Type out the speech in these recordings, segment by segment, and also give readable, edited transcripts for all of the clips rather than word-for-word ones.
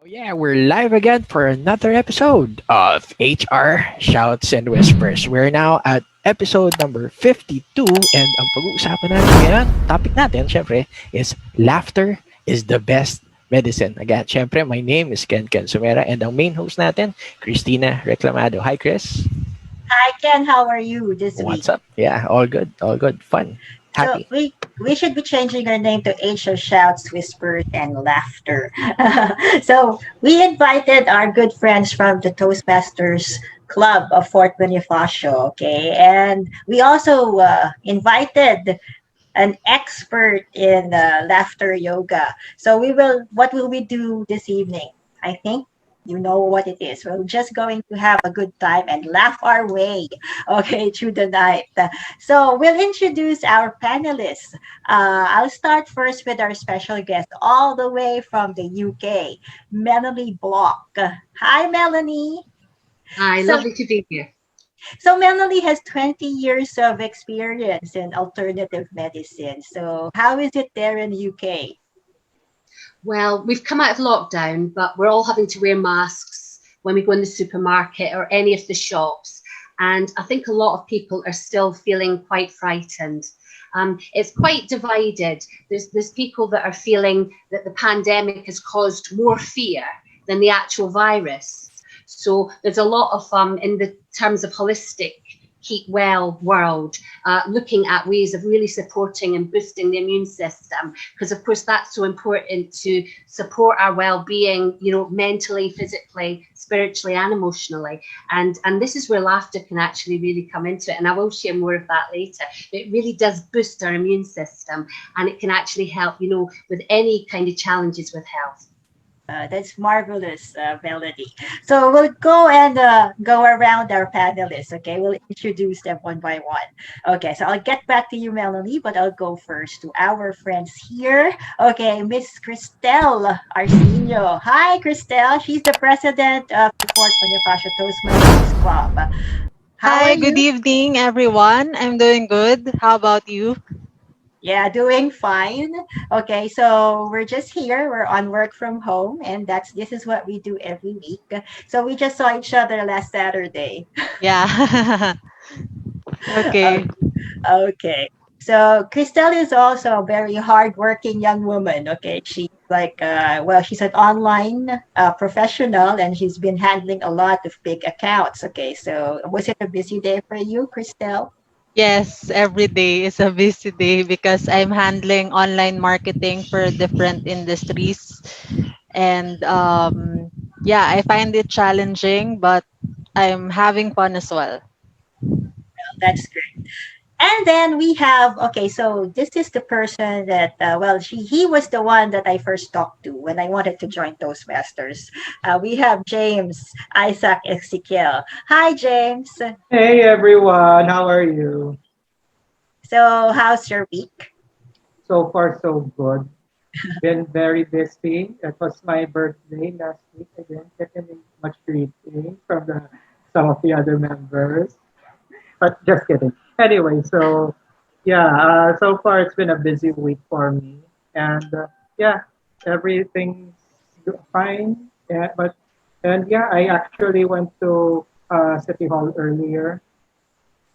Yeah, we're live again for another episode of HR Shouts and Whispers. We're now at episode number 52 and ang pag-uusapan natin ngayon, topic natin, syempre, is laughter is the best medicine. Again, syempre, my name is Ken Somera and ang main host natin, Cristina Reclamado. Hi, Chris. Hi Ken, how are you this week? What's up? Yeah, all good, fun, So happy. we should be changing our name to HR Shouts, Whispers, and Laughter. So we invited our good friends from the Toastmasters Club of Fort Bonifacio, okay, and we also invited an expert in laughter yoga. So what will we do this evening? I think you know what it is. We're just going to have a good time and laugh our way, okay, through the night. So we'll introduce our panelists. I'll start first with our special guest, all the way from the UK, Melanie Bloch. Hi, Melanie. Hi, So lovely to be here. so Melanie has 20 years of experience in alternative medicine. So how is it there in the UK? Well, we've come out of lockdown, but we're all having to wear masks when we go in the supermarket or any of the shops. And I think a lot of people are still feeling quite frightened. It's quite divided. There's people that are feeling that the pandemic has caused more fear than the actual virus. So there's a lot of, in the terms of holistic keep well world, looking at ways of really supporting and boosting the immune system, because of course that's so important to support our well-being, you know, mentally, physically, spiritually, and emotionally. And this is where laughter can actually really come into it. And I will share more of that later. It really does boost our immune system, and it can actually help, you know, with any kind of challenges with health. That's marvelous, Melody. So we'll go and go around our panelists. Okay, we'll introduce them one by one. Okay, so I'll get back to you, Melanie, but I'll go first to our friends here. Okay, Miss Kristelle Arsenio. Hi, Kristelle. She's the president of the Fort Bonifacio Toastmasters Club. How are Hi, good you? evening, everyone. I'm doing good. How about you? Yeah, doing fine. Okay, so we're just here. We're on work from home, and this is what we do every week. So we just saw each other last Saturday. Yeah. Okay. Okay. Okay. So Kristelle is also a very hardworking young woman. Okay, she's like, she's an online professional, and she's been handling a lot of big accounts. Okay, so was it a busy day for you, Kristelle? Yes, every day is a busy day because I'm handling online marketing for different industries. And yeah, I find it challenging, but I'm having fun as well. That's great. And then we have, okay, so this is the person that, he was the one that I first talked to when I wanted to join Toastmasters. We have James Isaac Ezekiel. Hi, James. Hey everyone, how are you? So, how's your week? So far, so good. Been very busy. It was my birthday last week. I didn't get any much greeting from some of the other members, but just kidding. Anyway, so yeah, so far it's been a busy week for me, and yeah, everything's fine. Yeah, and I actually went to City Hall earlier.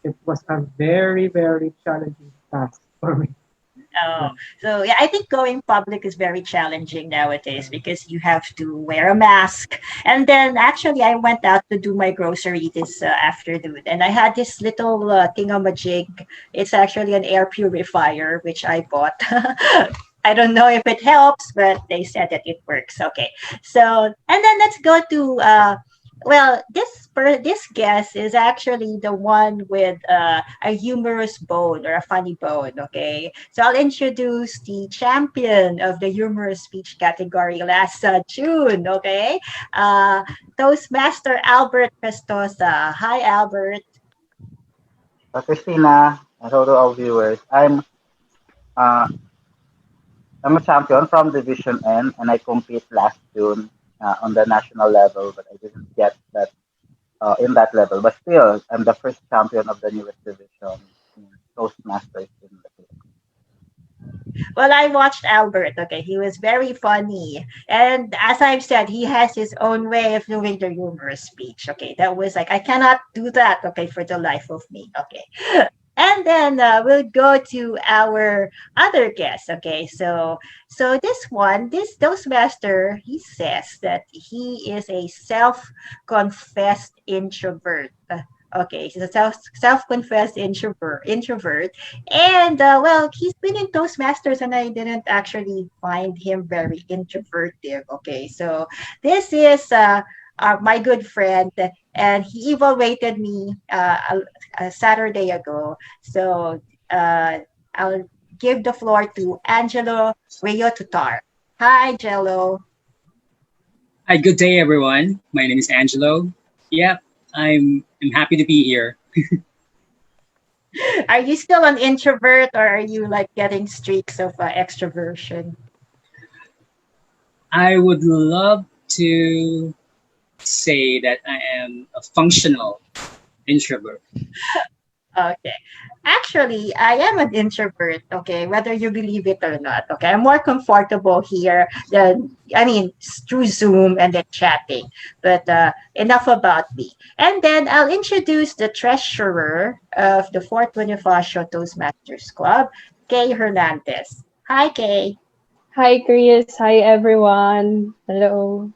It was a very, very challenging task for me. Oh, Yeah. so yeah, I think going public is very challenging nowadays because you have to wear a mask. And then actually, I went out to do my grocery this afternoon, and I had this little thingamajig. It's actually an air purifier which I bought. I don't know if it helps, but they said that it works. Okay, so and then let's go to this guest is actually the one with a humorous bone or a funny bone. Okay, so I'll introduce the champion of the humorous speech category last June. Okay, uh, Toastmaster Albert Pestosa. Hi, Albert. Christina, and so to our viewers, uh, I'm a champion from Division N, and I compete last June on the national level, but I didn't get that in that level. But still, I'm the first champion of the newest division in Toastmasters in the Philippines. Well, I watched Albert. Okay, he was very funny, and as I've said, he has his own way of doing the humorous speech. Okay, that was like I cannot do that. Okay, for the life of me. Okay, and then we'll go to our other guest. Okay, so this Toastmaster, he says that he is a self-confessed introvert. Okay, he's a self-confessed introvert, and well, he's been in Toastmasters, and I didn't actually find him very introverted. Okay, so this is my good friend, and he evaluated me a Saturday ago. So I'll give the floor to Angelo Rio Tutar. Hi, Jello. Hi, good day, everyone. My name is Angelo. Yep, I'm happy to be here. Are you still an introvert, or are you like getting streaks of extroversion? I would love to say that I am a functional introvert. Okay. Actually, I am an introvert, okay, whether you believe it or not. Okay. I'm more comfortable here than, I mean, through Zoom and then chatting. But enough about me. And then I'll introduce the treasurer of the Fort Bonifacio Toastmasters Club, Kay Hernandez. Hi, Kay. Hi, Chris. Hi, everyone. Hello.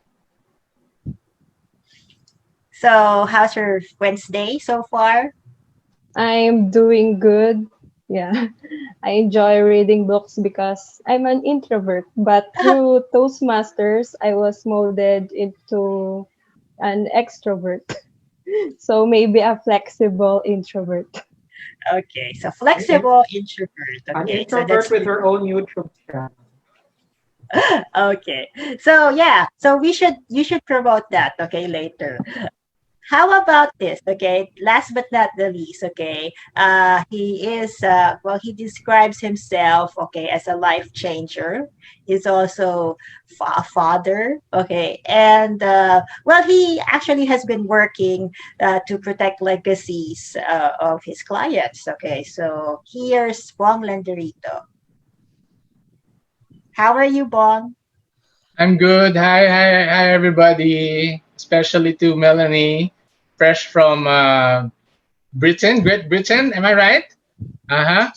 So, how's your Wednesday so far? I'm doing good. Yeah. I enjoy reading books because I'm an introvert, but through Toastmasters, I was molded into an extrovert. So maybe a flexible introvert. Okay. So, flexible introvert. An Okay. So, introvert that's with her own YouTube channel. okay. So yeah, so you should promote that, okay, later. How about this? Okay, last but not the least, okay. He is well, he describes himself, okay, as a life changer. He's also a father, okay, and well, he actually has been working to protect legacies of his clients. Okay, so here's Bong Landerito. How are you, Bong? I'm good. Hi, everybody. Especially to Melanie, fresh from Britain, Great Britain. Am I right? Uh huh.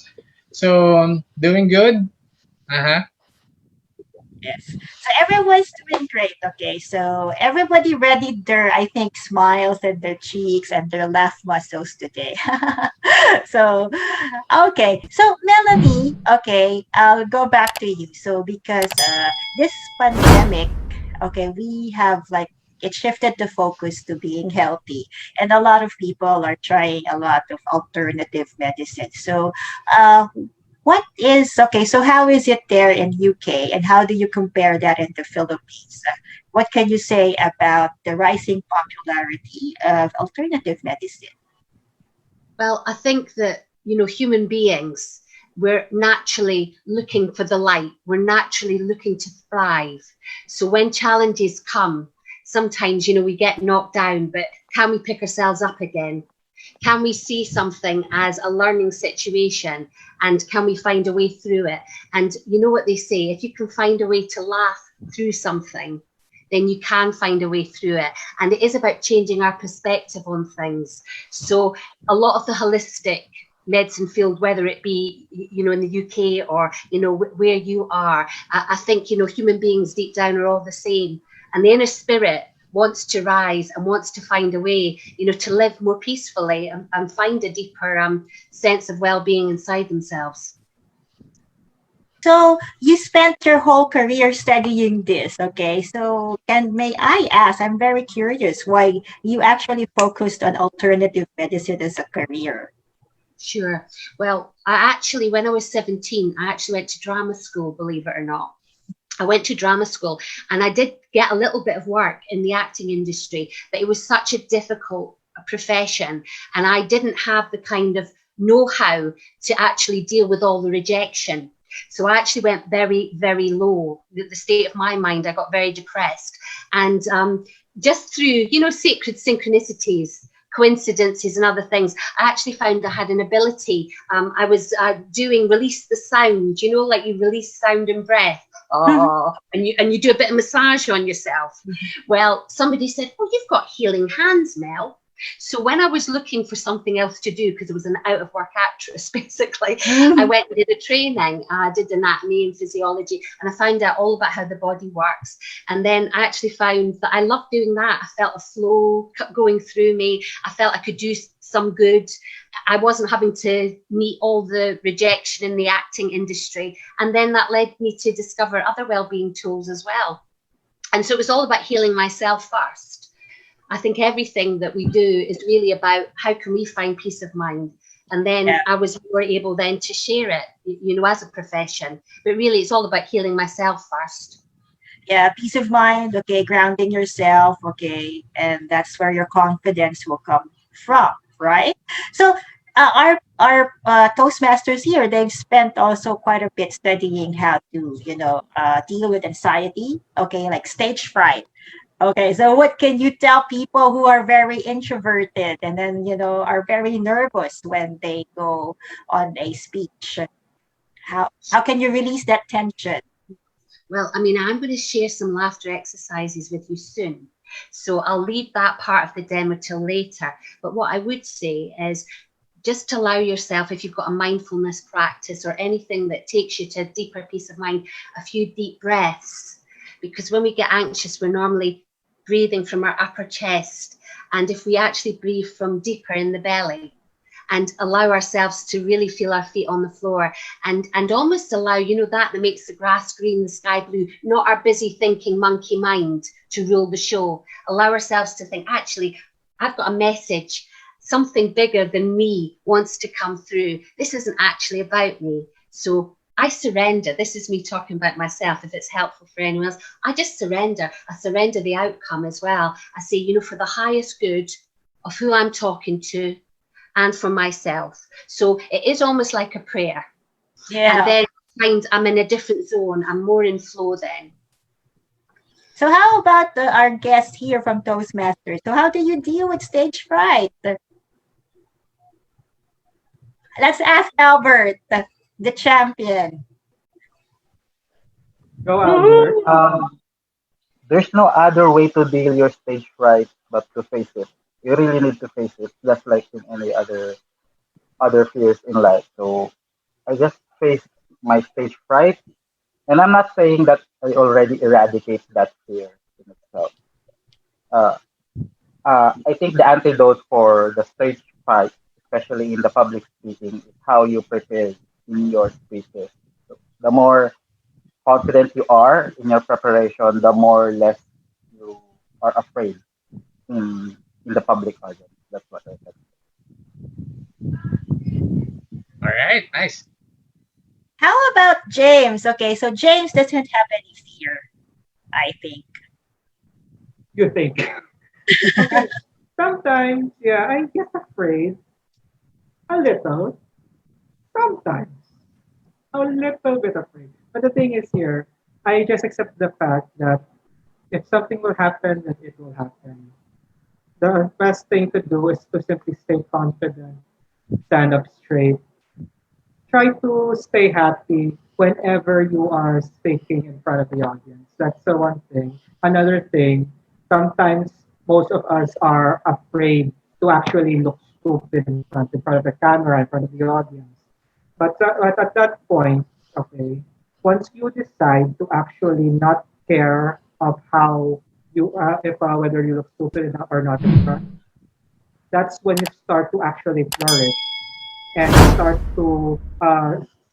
So doing good. Uh huh. Yes. So everyone's doing great. Okay. So everybody readied their, I think, smiles and their cheeks and their laugh muscles today. So, okay. So Melanie, okay, I'll go back to you. So because this pandemic, okay, we have like it shifted the focus to being healthy, and a lot of people are trying a lot of alternative medicine. So, uh, what is okay? So how is it there in UK, and how do you compare that in the Philippines? What can you say about the rising popularity of alternative medicine? Well, I think that, human beings, we're naturally looking for the light. We're naturally looking to thrive. So when challenges come, sometimes, we get knocked down, but can we pick ourselves up again? Can we see something as a learning situation, and can we find a way through it? And you know what they say, if you can find a way to laugh through something, then you can find a way through it. And it is about changing our perspective on things. So a lot of the holistic medicine field, whether it be, in the UK or, where you are, I think, human beings deep down are all the same. And the inner spirit wants to rise and wants to find a way, to live more peacefully and find a deeper sense of well-being inside themselves. So you spent your whole career studying this, okay? So, and may I ask, I'm very curious why you actually focused on alternative medicine as a career. Sure. Well, when I was 17, I actually went to drama school, believe it or not. I went to drama school and I did get a little bit of work in the acting industry, but it was such a difficult profession. And I didn't have the kind of know-how to actually deal with all the rejection. So I actually went very, very low. The state of my mind, I got very depressed. And just through, sacred synchronicities, coincidences and other things. I actually found I had an ability. I was doing release the sound, you know, like you release sound and breath. Oh, and you do a bit of massage on yourself. Well, somebody said, "Oh, you've got healing hands, Mel." So when I was looking for something else to do, because I was an out of work actress, basically, I went and did a training. I did anatomy and physiology, and I found out all about how the body works. And then I actually found that I loved doing that. I felt a flow going through me. I felt I could do some good. I wasn't having to meet all the rejection in the acting industry. And then that led me to discover other well-being tools as well. And so it was all about healing myself first. I think everything that we do is really about how can we find peace of mind. And then I was more able then to share it, you know, as a profession. But really, it's all about healing myself first. Yeah, peace of mind, okay, grounding yourself, okay, and that's where your confidence will come from, right? So our Toastmasters here, they've spent also quite a bit studying how to, you know, deal with anxiety, okay, like stage fright. Okay, so what can you tell people who are very introverted and then, you know, are very nervous when they go on a speech? How can you release that tension? Well, I mean, I'm going to share some laughter exercises with you soon. So I'll leave that part of the demo till later. But what I would say is just allow yourself, if you've got a mindfulness practice or anything that takes you to a deeper peace of mind, a few deep breaths. Because when we get anxious, we're normally breathing from our upper chest. And if we actually breathe from deeper in the belly and allow ourselves to really feel our feet on the floor and almost allow, you know, that makes the grass green, the sky blue, not our busy thinking monkey mind to rule the show. Allow ourselves to think, actually, I've got a message. Something bigger than me wants to come through. This isn't actually about me. So I surrender. This is me talking about myself. If it's helpful for anyone else, I just surrender. I surrender the outcome as well. I say, you know, for the highest good of who I'm talking to and for myself. So it is almost like a prayer. Yeah. And then I find I'm in a different zone. I'm more in flow then. So how about our guest here from Toastmasters? So how do you deal with stage fright? Let's ask Albert, the champion. Go, Albert. There's no other way to deal your stage fright but to face it. You really need to face it, just like in any other fears in life. So I just face my stage fright, and I'm not saying that I already eradicate that fear in itself. Uh, I think the antidote for the stage fright, especially in the public speaking, is how you prepare in your speeches. So the more confident you are in your preparation, the more less you are afraid in the public audience. That's what I said. All right, nice. How about James? Okay, so James doesn't have any fear, I think. You think? Okay. Sometimes, yeah, I get afraid a little. Sometimes a little bit afraid. But the thing is here, I just accept the fact that if something will happen, then it will happen. The best thing to do is to simply stay confident, stand up straight, try to stay happy whenever you are speaking in front of the audience. That's the one thing. Another thing, sometimes most of us are afraid to actually look stupid in front of the camera, in front of the audience. But at that point, okay, once you decide to actually not care of how you, if whether you look stupid or not in front, that's when you start to actually flourish and start to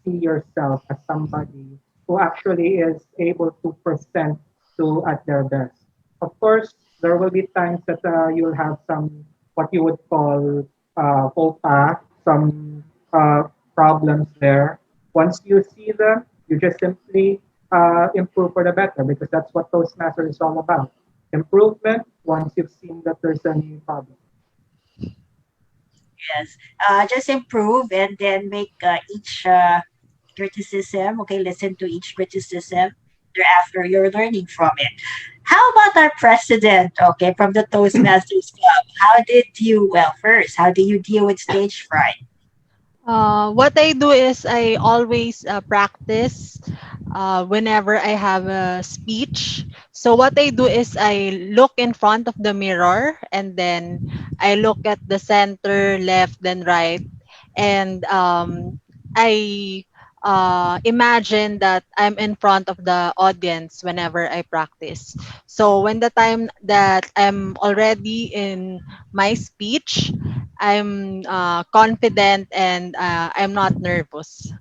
see yourself as somebody who actually is able to present to at their best. Of course, there will be times that you'll have some what you would call faux pas, some problems there. Once you see them, you just simply improve for the better because that's what Toastmasters is all about. Improvement once you've seen that there's any problem. Yes. Just improve and then make each criticism, okay, listen to each criticism better after you're learning from it. How about our president, okay, from the Toastmasters Club? How did you, well, first, how do you deal with stage fright? What I do is I always practice whenever I have a speech. So what I do is I look in front of the mirror and then I look at the center, left, then right, and I imagine that I'm in front of the audience whenever I practice. So when the time that I'm already in my speech, I'm confident and I'm not nervous.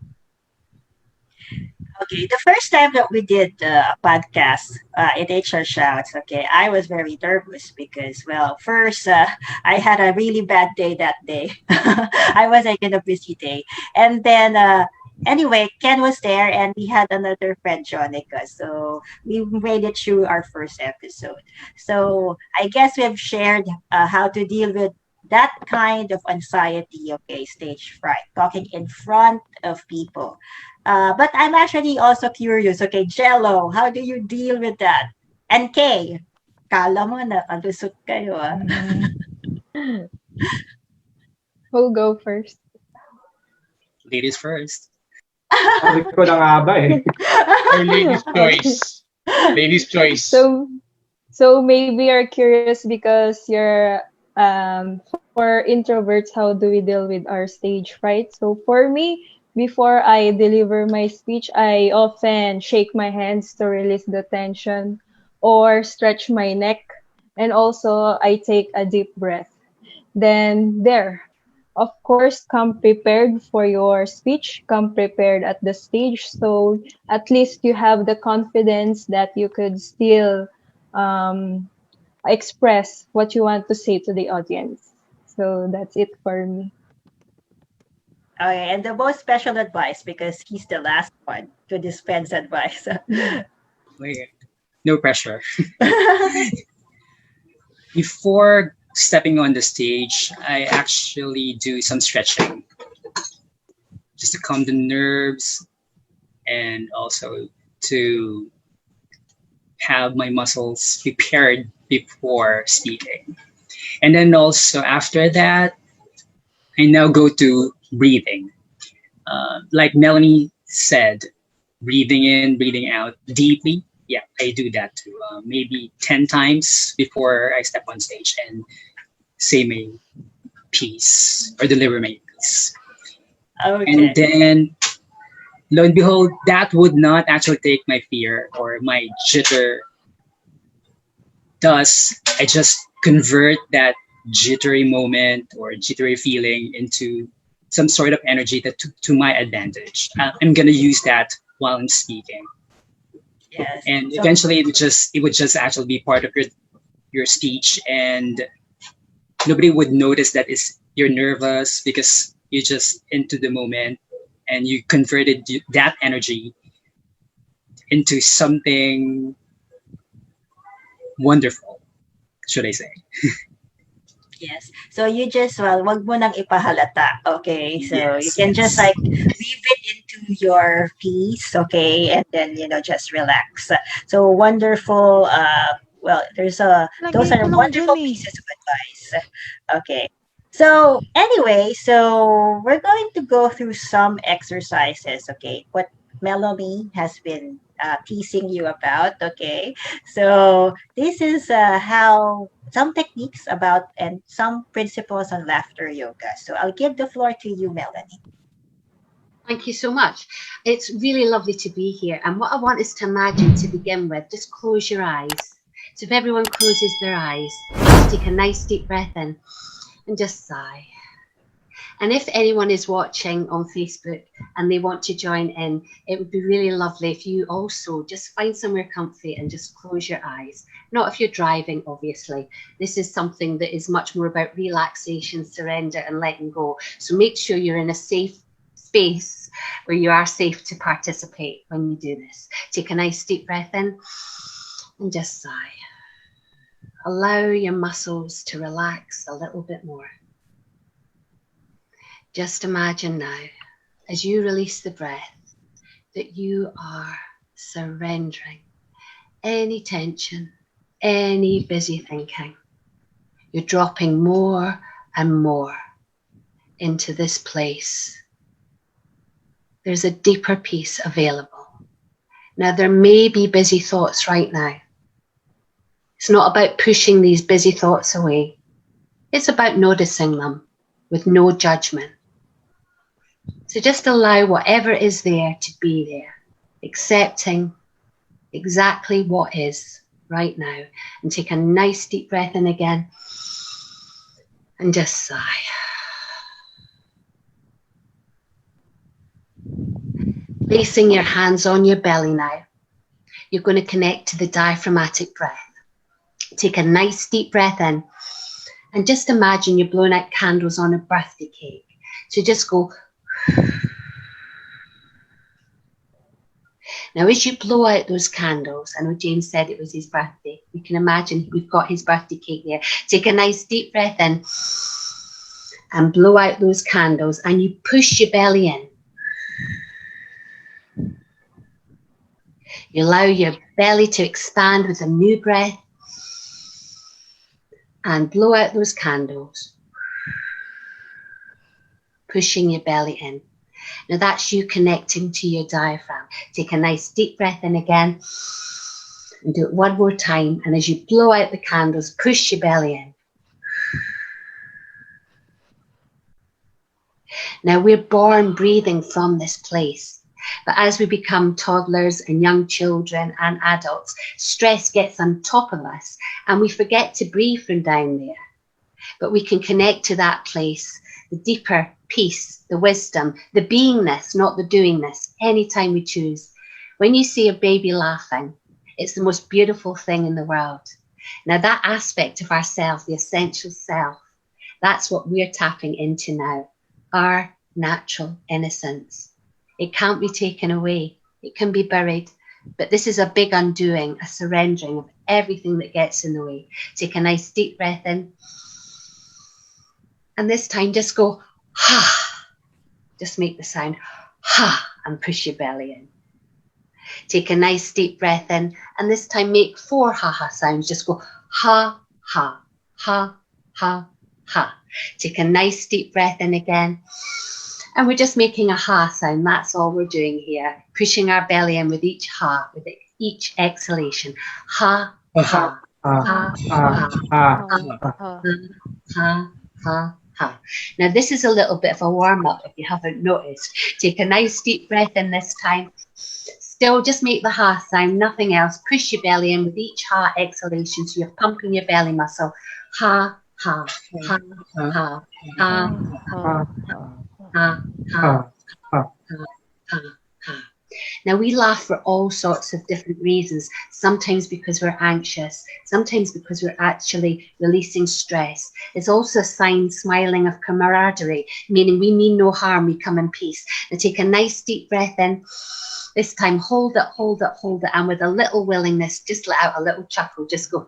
Okay, the first time that we did a podcast in HR Shouts, okay, I was very nervous because, well, first, I had a really bad day that day. I was like in a busy day. And then, anyway, Ken was there and we had another friend, Jonica. So we made it through our first episode. So I guess we've shared how to deal with that kind of anxiety, okay, stage fright, talking in front of people. But I'm actually also curious. Okay, Jello, how do you deal with that? And Kay, kala mo na kalusot kayo ah. Who'll go first? Ladies first. Sabi ko na nga ba eh. Or ladies' choice. Ladies' choice. So maybe you're curious because you're for introverts, how do we deal with our stage fright? So for me, before I deliver my speech, I often shake my hands to release the tension or stretch my neck, and also I take a deep breath. Then there, of course, come prepared for your speech, come prepared at the stage, so at least you have the confidence that you could still um, express what you want to say to the audience. So that's it for me. Okay, and the most special advice because he's the last one to dispense advice. Wait, no pressure. Before stepping on the stage, I actually do some stretching just to calm the nerves and also to have my muscles prepared before speaking. And then also after that, I now go to breathing. Like Melanie said, breathing in, breathing out deeply. Yeah, I do that too. Maybe 10 times before I step on stage and say my piece or deliver my piece. Okay. And then, lo and behold, that would not actually take my fear or my jitter. Thus, I just convert that jittery moment or jittery feeling into some sort of energy that to my advantage. I'm gonna use that while I'm speaking, Yes. and So, eventually it would just actually be part of your speech, and nobody would notice that you're nervous because you're just into the moment and you converted that energy into something wonderful, should I say. yes. So you just, well, wag mo nang ipahalata. Okay. So you Yes, can just yes. like weave it into your piece. Okay. And then, just relax. So wonderful. Well, those Lagay are ko lang dyan wonderful eh. pieces of advice. Okay. So anyway, so we're going to go through some exercises. Okay. What Melanie has been teasing you about. Okay. So this is how some techniques about and some principles on laughter yoga. So I'll give the floor to you, Melanie. Thank you so much. It's really lovely to be here. And what I want is to imagine to begin with, just close your eyes. So if everyone closes their eyes, just take a nice deep breath in and just sigh. And if anyone is watching on Facebook and they want to join in, it would be really lovely if you also just find somewhere comfy and just close your eyes. Not if you're driving, obviously. This is something that is much more about relaxation, surrender, and letting go. So make sure you're in a safe space where you are safe to participate when you do this. Take a nice deep breath in and just sigh. Allow your muscles to relax a little bit more. Just imagine now, as you release the breath, that you are surrendering any tension, any busy thinking. You're dropping more and more into this place. There's a deeper peace available. Now, there may be busy thoughts right now. It's not about pushing these busy thoughts away. It's about noticing them with no judgment. So just allow whatever is there to be there, accepting exactly what is right now. And take a nice deep breath in again and just sigh. Placing your hands on your belly now, you're going to connect to the diaphragmatic breath. Take a nice deep breath in and just imagine you're blowing out candles on a birthday cake. So just go. Now, as you blow out those candles, I know James said it was his birthday. You can imagine we've got his birthday cake there. Take a nice deep breath in and blow out those candles, and you push your belly in. You allow your belly to expand with a new breath and blow out those candles, pushing your belly in. Now that's you connecting to your diaphragm. Take a nice deep breath in again and do it one more time. And as you blow out the candles, push your belly in. Now we're born breathing from this place. But as we become toddlers and young children and adults, stress gets on top of us and we forget to breathe from down there. But we can connect to that place, the deeper peace, the wisdom, the beingness, not the doingness, anytime we choose. When you see a baby laughing, it's the most beautiful thing in the world. Now that aspect of ourself, the essential self, that's what we're tapping into now, our natural innocence. It can't be taken away. It can be buried. But this is a big undoing, a surrendering of everything that gets in the way. Take a nice deep breath in. And this time just go, ha. Just make the sound, ha, and push your belly in. Take a nice deep breath in. And this time make 4 ha-ha sounds. Just go, ha, ha, ha, ha, ha. Take a nice deep breath in again. And we're just making a ha sound. That's all we're doing here. Pushing our belly in with each ha, with each exhalation. Ha, ha, ha, ha, ha, ha, ha. Now this is a little bit of a warm-up if you haven't noticed. Take a nice deep breath in this time. Still just make the ha sound, nothing else. Push your belly in with each ha exhalation. So you're pumping your belly muscle. Ha, ha, ha, ha, ha, ha. Ha, ha, ha, ha, ha. Now we laugh for all sorts of different reasons, sometimes because we're anxious, sometimes because we're actually releasing stress. It's also a sign, smiling, of camaraderie, meaning we mean no harm, we come in peace. Now take a nice deep breath in. This time hold it, hold it, hold it, and with a little willingness, just let out a little chuckle, just go.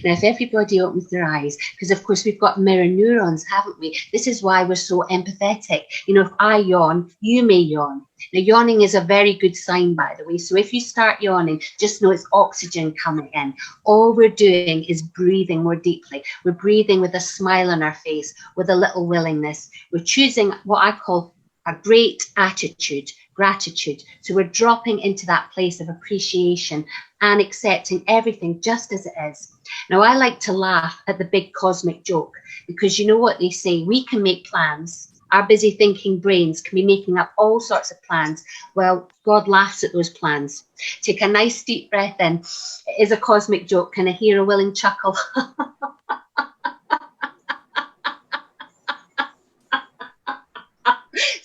Now, if everybody opens their eyes, because of course we've got mirror neurons, haven't we? This is why we're so empathetic. You know, if I yawn, you may yawn. Now, yawning is a very good sign, by the way. So if you start yawning, just know it's oxygen coming in. All we're doing is breathing more deeply. We're breathing with a smile on our face, with a little willingness. We're choosing what I call a great attitude, gratitude. So we're dropping into that place of appreciation and accepting everything just as it is. Now, I like to laugh at the big cosmic joke because you know what they say, we can make plans. Our busy thinking brains can be making up all sorts of plans. Well, God laughs at those plans. Take a nice deep breath in. It is a cosmic joke. Can I hear a willing chuckle?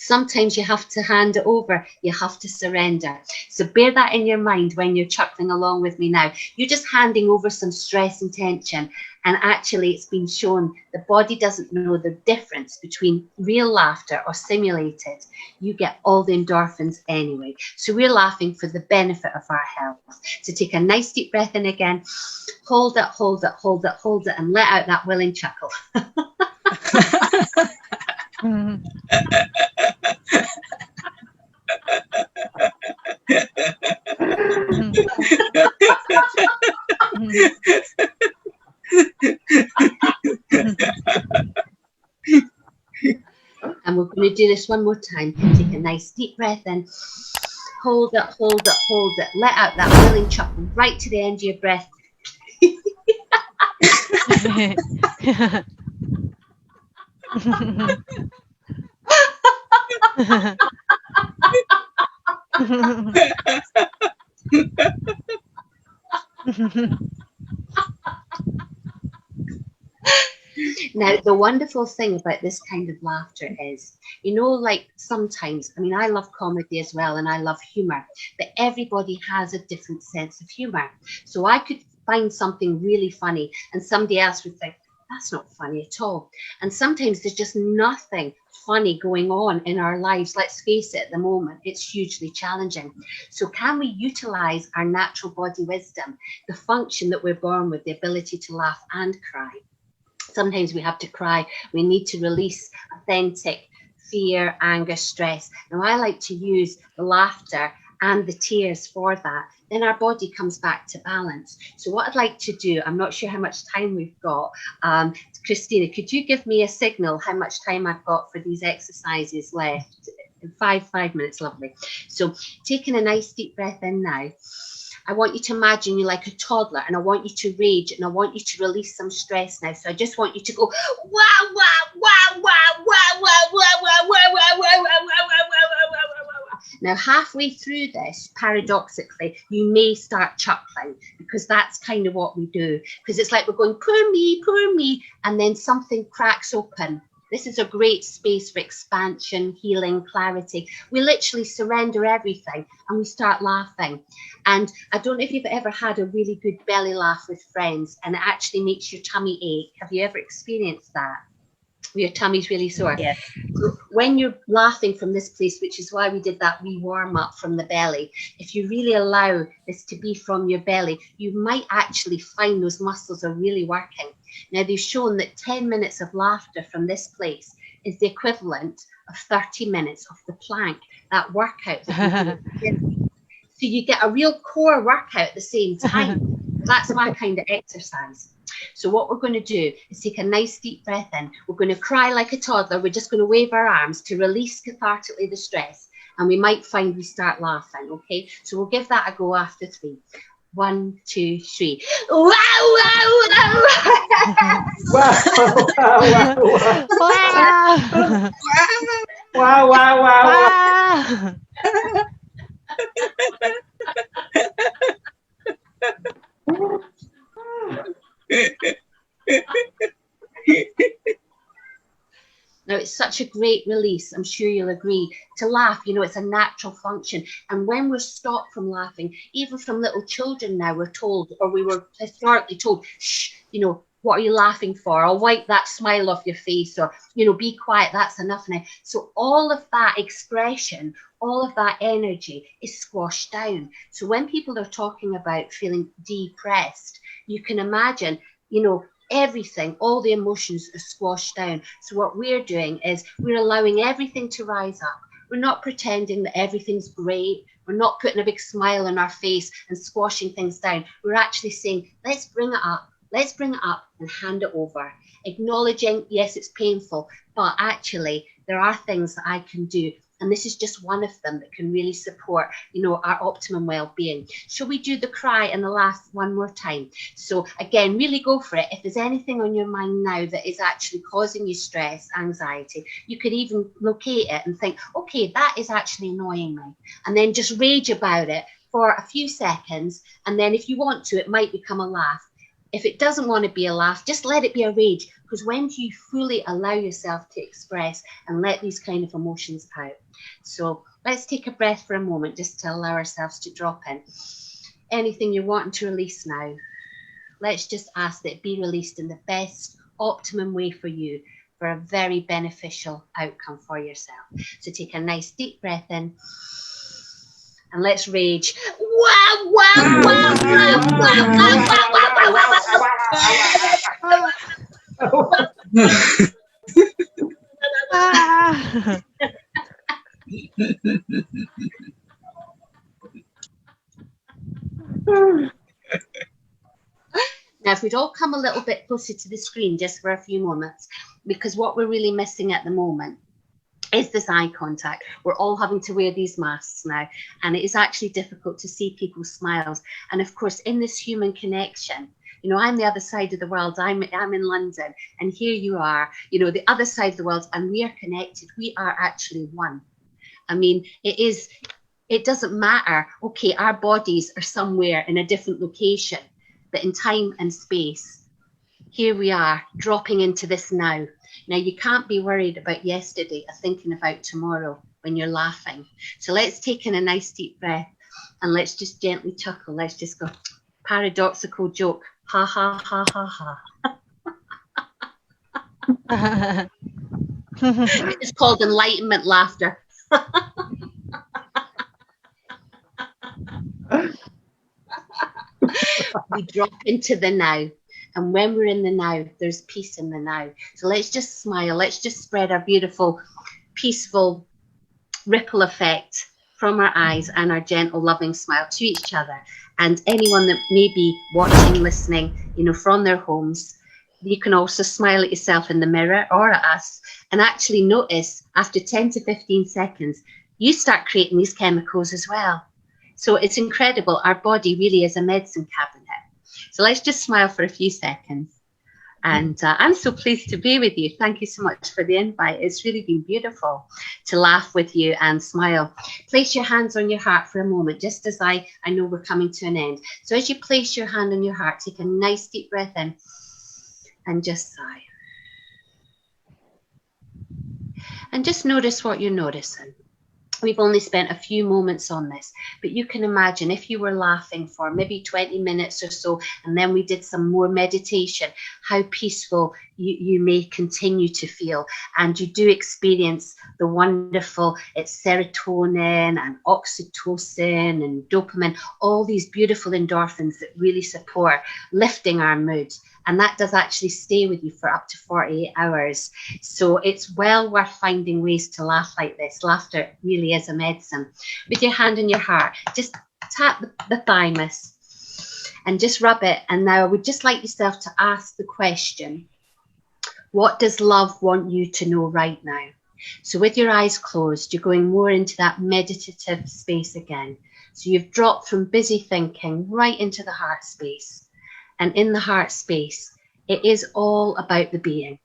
Sometimes you have to hand it over. You have to surrender. So bear that in your mind when you're chuckling along with me now. You're just handing over some stress and tension. And actually, it's been shown the body doesn't know the difference between real laughter or simulated. You get all the endorphins anyway. So we're laughing for the benefit of our health. So take a nice deep breath in again. Hold it, hold it, hold it, hold it, and let out that willing chuckle. And we're going to do this one more time. Take a nice deep breath in. Hold it, hold it, hold it. Let out that willing chuckle right to the end of your breath. Now, the wonderful thing about this kind of laughter is, you know, like sometimes, I mean, I love comedy as well, and I love humor, but everybody has a different sense of humor. So I could find something really funny, and somebody else would think, that's not funny at all. And sometimes there's just nothing funny going on in our lives. Let's face it, at the moment, it's hugely challenging. So can we utilize our natural body wisdom, the function that we're born with, the ability to laugh and cry? Sometimes we have to cry. We need to release authentic fear, anger, stress. Now, I like to use the laughter and the tears for that. Then our body comes back to balance. So what I'd like to do, I'm not sure how much time we've got. Christina, could you give me a signal how much time I've got for these exercises left? 5 minutes, lovely. So taking a nice deep breath in now. I want you to imagine you're like a toddler, and I want you to rage, and I want you to release some stress now. So I just want you to go, wow, wow, wow, wow, wow, wow, wow, wow, wow, wow, wow, wow, wow. Now, halfway through this, paradoxically, you may start chuckling, because that's kind of what we do. Because it's like we're going, poor me, and then something cracks open. This is a great space for expansion, healing, clarity. We literally surrender everything and we start laughing. And I don't know if you've ever had a really good belly laugh with friends and it actually makes your tummy ache. Have you ever experienced that? Your tummy's really sore. Yes. So when you're laughing from this place, which is why we did that wee warm up from the belly, if you really allow this to be from your belly, you might actually find those muscles are really working. Now, they've shown that 10 minutes of laughter from this place is the equivalent of 30 minutes of the plank, that workout. So you get a real core workout at the same time. That's my kind of exercise. So what we're going to do is take a nice deep breath in. We're going to cry like a toddler. We're just going to wave our arms to release cathartically the stress. And we might find we start laughing, okay? So we'll give that a go after 3. 1, 2, 3. Wow, wow, wow. Wow, wow, wow, wow. Now, it's such a great release, I'm sure you'll agree, to laugh. You know, it's a natural function. And when we're stopped from laughing, even from little children now, we're told, or we were historically told, shh, you know, what are you laughing for? I'll wipe that smile off your face, or, you know, be quiet, that's enough now. So all of that expression, all of that energy is squashed down. So when people are talking about feeling depressed, you can imagine, you know, everything, all the emotions are squashed down. So what we're doing is we're allowing everything to rise up. We're not pretending that everything's great. We're not putting a big smile on our face and squashing things down. We're actually saying, let's bring it up. Let's bring it up and hand it over. Acknowledging, yes, it's painful, but actually there are things that I can do. And this is just one of them that can really support, you know, our optimum well-being. Shall we do the cry and the laugh one more time? So again, really go for it. If there's anything on your mind now that is actually causing you stress, anxiety, you could even locate it and think, okay, that is actually annoying me. And then just rage about it for a few seconds. And then if you want to, it might become a laugh. If it doesn't want to be a laugh, just let it be a rage. Because when do you fully allow yourself to express and let these kind of emotions out? So let's take a breath for a moment just to allow ourselves to drop in. Anything you're wanting to release now, let's just ask that it be released in the best optimum way for you, for a very beneficial outcome for yourself. So take a nice deep breath in, and let's rage. Wow, wow, wow, wow, wow, wow, wow, wow, Ah. Now, if we'd all come a little bit closer to the screen just for a few moments, because what we're really missing at the moment is this eye contact. We're all having to wear these masks now, and it is actually difficult to see people's smiles. And of course, in this human connection, you know, I'm the other side of the world. I'm in London, and here you are, you know, the other side of the world, and we are connected. We are actually one. I mean, it doesn't matter. Okay, our bodies are somewhere in a different location, but in time and space, here we are dropping into this now. Now, you can't be worried about yesterday or thinking about tomorrow when you're laughing. So let's take in a nice deep breath and let's just gently chuckle. Let's just go, paradoxical joke. Ha, ha, ha, ha, ha. It's called enlightenment laughter. We drop into the now. And when we're in the now, there's peace in the now. So let's just smile. Let's just spread our beautiful, peaceful ripple effect from our eyes and our gentle, loving smile to each other. And anyone that may be watching, listening, you know, from their homes, you can also smile at yourself in the mirror or at us and actually notice after 10 to 15 seconds, you start creating these chemicals as well. So it's incredible. Our body really is a medicine cabinet. So let's just smile for a few seconds. And I'm so pleased to be with you. Thank you so much for the invite. It's really been beautiful to laugh with you and smile. Place your hands on your heart for a moment, just as I know we're coming to an end. So as you place your hand on your heart, take a nice deep breath in and just sigh. And just notice what you're noticing. We've only spent a few moments on this, but you can imagine if you were laughing for maybe 20 minutes or so, and then we did some more meditation, how peaceful you may continue to feel. And you do experience the wonderful, it's serotonin and oxytocin and dopamine, all these beautiful endorphins that really support lifting our mood. And that does actually stay with you for up to 48 hours. So it's well worth finding ways to laugh like this. Laughter really is a medicine. With your hand on your heart, just tap the thymus and just rub it. And now I would just like yourself to ask the question, what does love want you to know right now? So with your eyes closed, you're going more into that meditative space again. So you've dropped from busy thinking right into the heart space. And in the heart space, it is all about the being.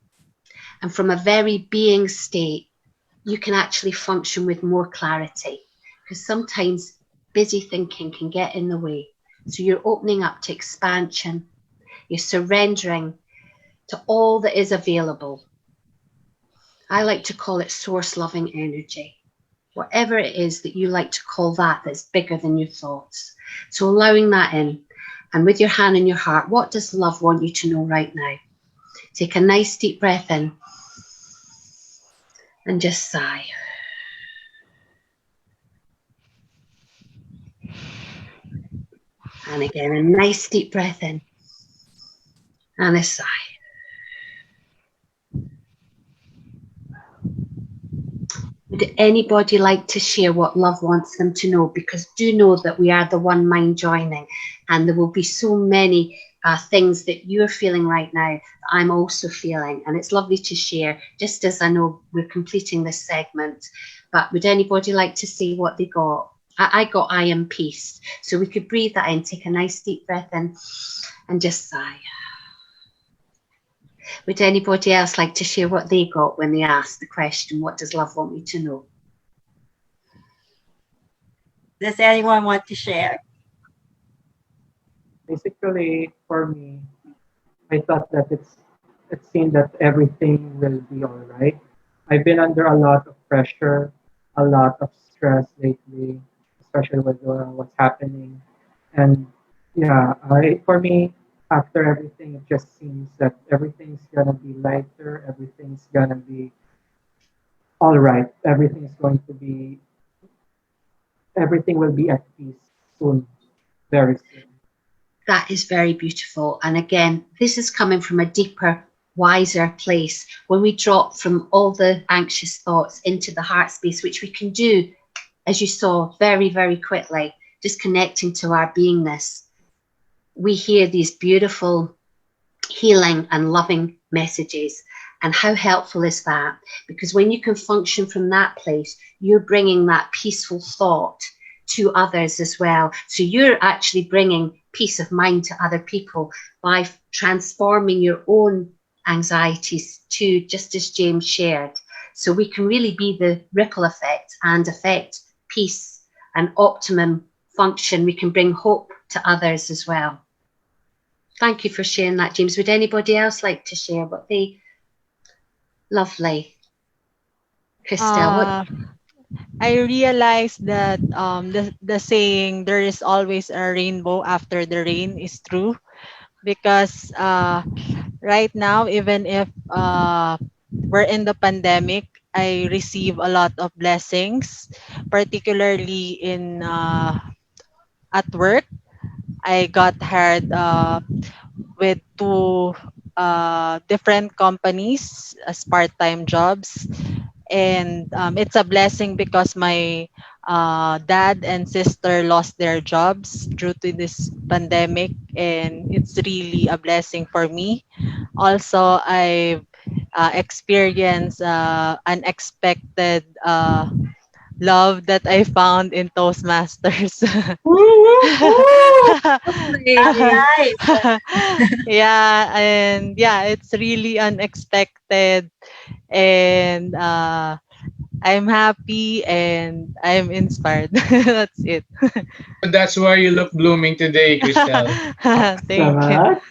And from a very being state, you can actually function with more clarity, because sometimes busy thinking can get in the way. So you're opening up to expansion. You're surrendering to all that is available. I like to call it source loving energy. Whatever it is that you like to call that, that's bigger than your thoughts. So allowing that in. And with your hand on your heart, what does love want you to know right now? Take a nice deep breath in and just sigh. And again, a nice deep breath in and a sigh. Would anybody like to share what love wants them to know? Because do know that we are the one mind joining, and there will be so many things that you're feeling right now that I'm also feeling, and it's lovely to share, just as I know we're completing this segment. But would anybody like to say what they got? I got I am peace. So we could breathe that in, take a nice deep breath in and just sigh. Would anybody else like to share what they got when they asked the question, what does love want me to know? Does anyone want to share? Basically, for me, I thought that it's it seemed that everything will be all right. I've been under a lot of pressure, a lot of stress lately, especially with what's happening. And yeah, for me, after everything, it just seems that everything's gonna be lighter, everything's gonna be all right, everything will be at peace soon, very soon. That is very beautiful. And again, this is coming from a deeper, wiser place when we drop from all the anxious thoughts into the heart space, which we can do, as you saw, very, very quickly, just connecting to our beingness. We hear these beautiful healing and loving messages. And how helpful is that? Because when you can function from that place, you're bringing that peaceful thought to others as well. So you're actually bringing peace of mind to other people by transforming your own anxieties to, just as James shared. So we can really be the ripple effect and affect peace and optimum function. We can bring hope to others as well. Thank you for sharing that, James. Would anybody else like to share what they... Lovely. Kristelle, what... I realized that the saying "there is always a rainbow after the rain" is true, because right now, even if we're in the pandemic, I receive a lot of blessings, particularly in at work. I got hired with two different companies as part-time jobs, and it's a blessing because my dad and sister lost their jobs due to this pandemic, and it's really a blessing for me. Also, I've experienced unexpected love that I found in Toastmasters. That's nice. Yeah, and yeah, it's really unexpected, and I'm happy and I'm inspired. That's it. That's why you look blooming today, Kristelle. Thank you. Salamat.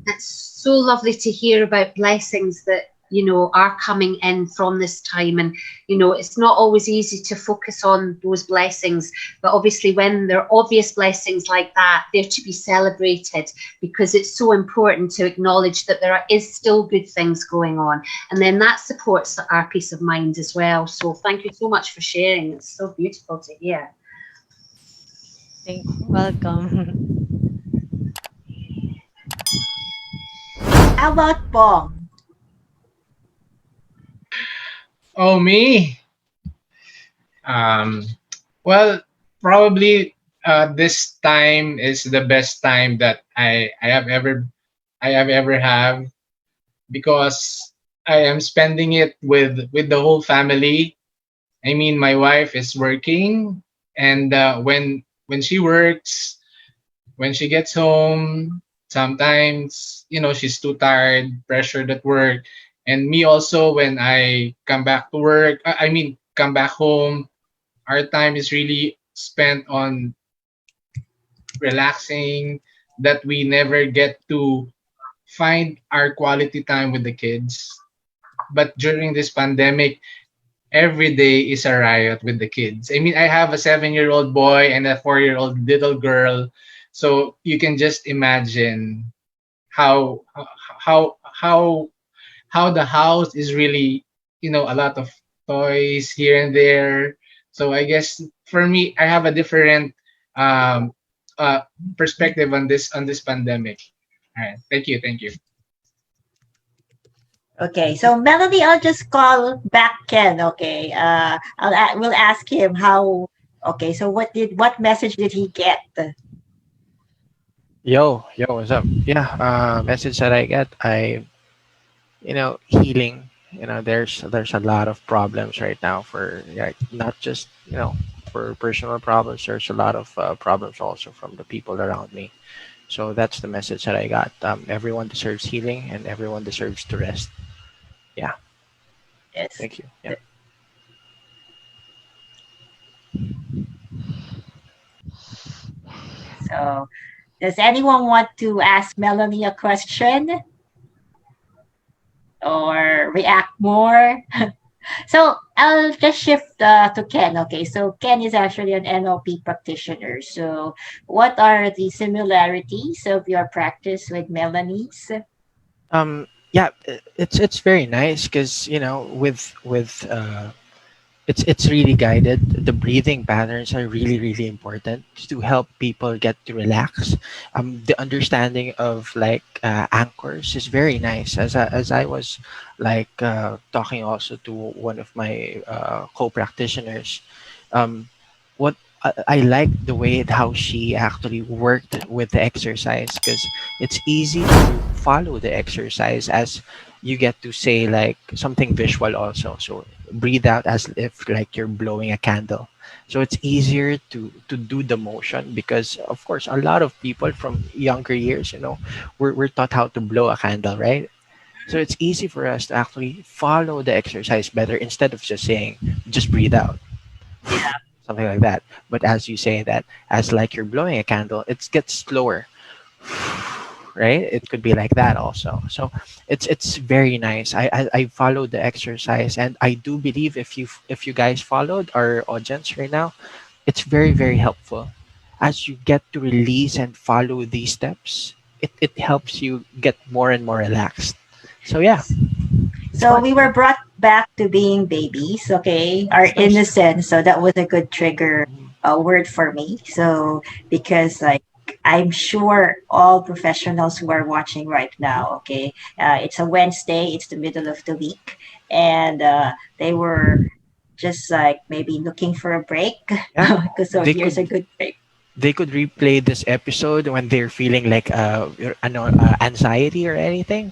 It's so lovely to hear about blessings that, you know, are coming in from this time. And, you know, it's not always easy to focus on those blessings, but obviously when there are obvious blessings like that, they're to be celebrated, because it's so important to acknowledge that is still good things going on. And then that supports our peace of mind as well. So thank you so much for sharing. It's so beautiful to hear. Welcome. How about Bong? Oh, me? Um, well, probably this time is the best time that I have ever have, because I am spending it with the whole family. I mean, my wife is working, and when she works, when she gets home, sometimes she's too tired, pressured at work, and me also when I come back to work. I mean, come back home. Our time is really spent on relaxing, that we never get to find our quality time with the kids. But during this pandemic, every day is a riot with the kids. I mean, I have a 7-year-old boy and a 4-year-old little girl, so you can just imagine how how how how the house is really, a lot of toys here and there. So I guess for me, I have a different um uh perspective on this pandemic. All right, thank you. Okay, so Melanie, I'll just call back Ken. Okay, we'll ask him how. Okay, so what message did he get? Yo, what's up? Yeah, message that I get, healing. There's a lot of problems right now for, yeah, not just, for personal problems. There's a lot of problems also from the people around me. So that's the message that I got. Everyone deserves healing, and everyone deserves to rest. Yeah, Yes. thank you. Yeah. So, does anyone want to ask Melanie a question? or react more? So I'll just shift to Ken. Okay, so Ken is actually an NLP practitioner. So what are the similarities of your practice with Melanie's? Yeah, it's very nice because with it's really guided. The breathing patterns are really important to help people get to relax. The understanding of like anchors is very nice. As I was like talking also to one of my co-practitioners, um, what I like the way how she actually worked with the exercise because it's easy to follow the exercise as you get to say like something visual also. So breathe out as if like you're blowing a candle. So it's easier to do the motion because of course a lot of people from younger years, we're taught how to blow a candle, right? So it's easy for us to actually follow the exercise better instead of just saying just breathe out, Yeah. something like that. But as you say that, as like you're blowing a candle, it gets slower, right? It could be like that also. So it's very nice. I followed the exercise, and I do believe if you guys followed our audience right now, it's very helpful. As you get to release and follow these steps, it helps you get more and more relaxed. So yeah, it's So fun. we were brought back to being babies, okay, our It's nice. innocence. So that was a good trigger word for me. So because like I'm sure all professionals who are watching right now, okay, it's a Wednesday, it's the middle of the week, and they were just like maybe looking for a break. Yeah, So they here's a could good break. they could replay this episode when they're feeling like anxiety or anything,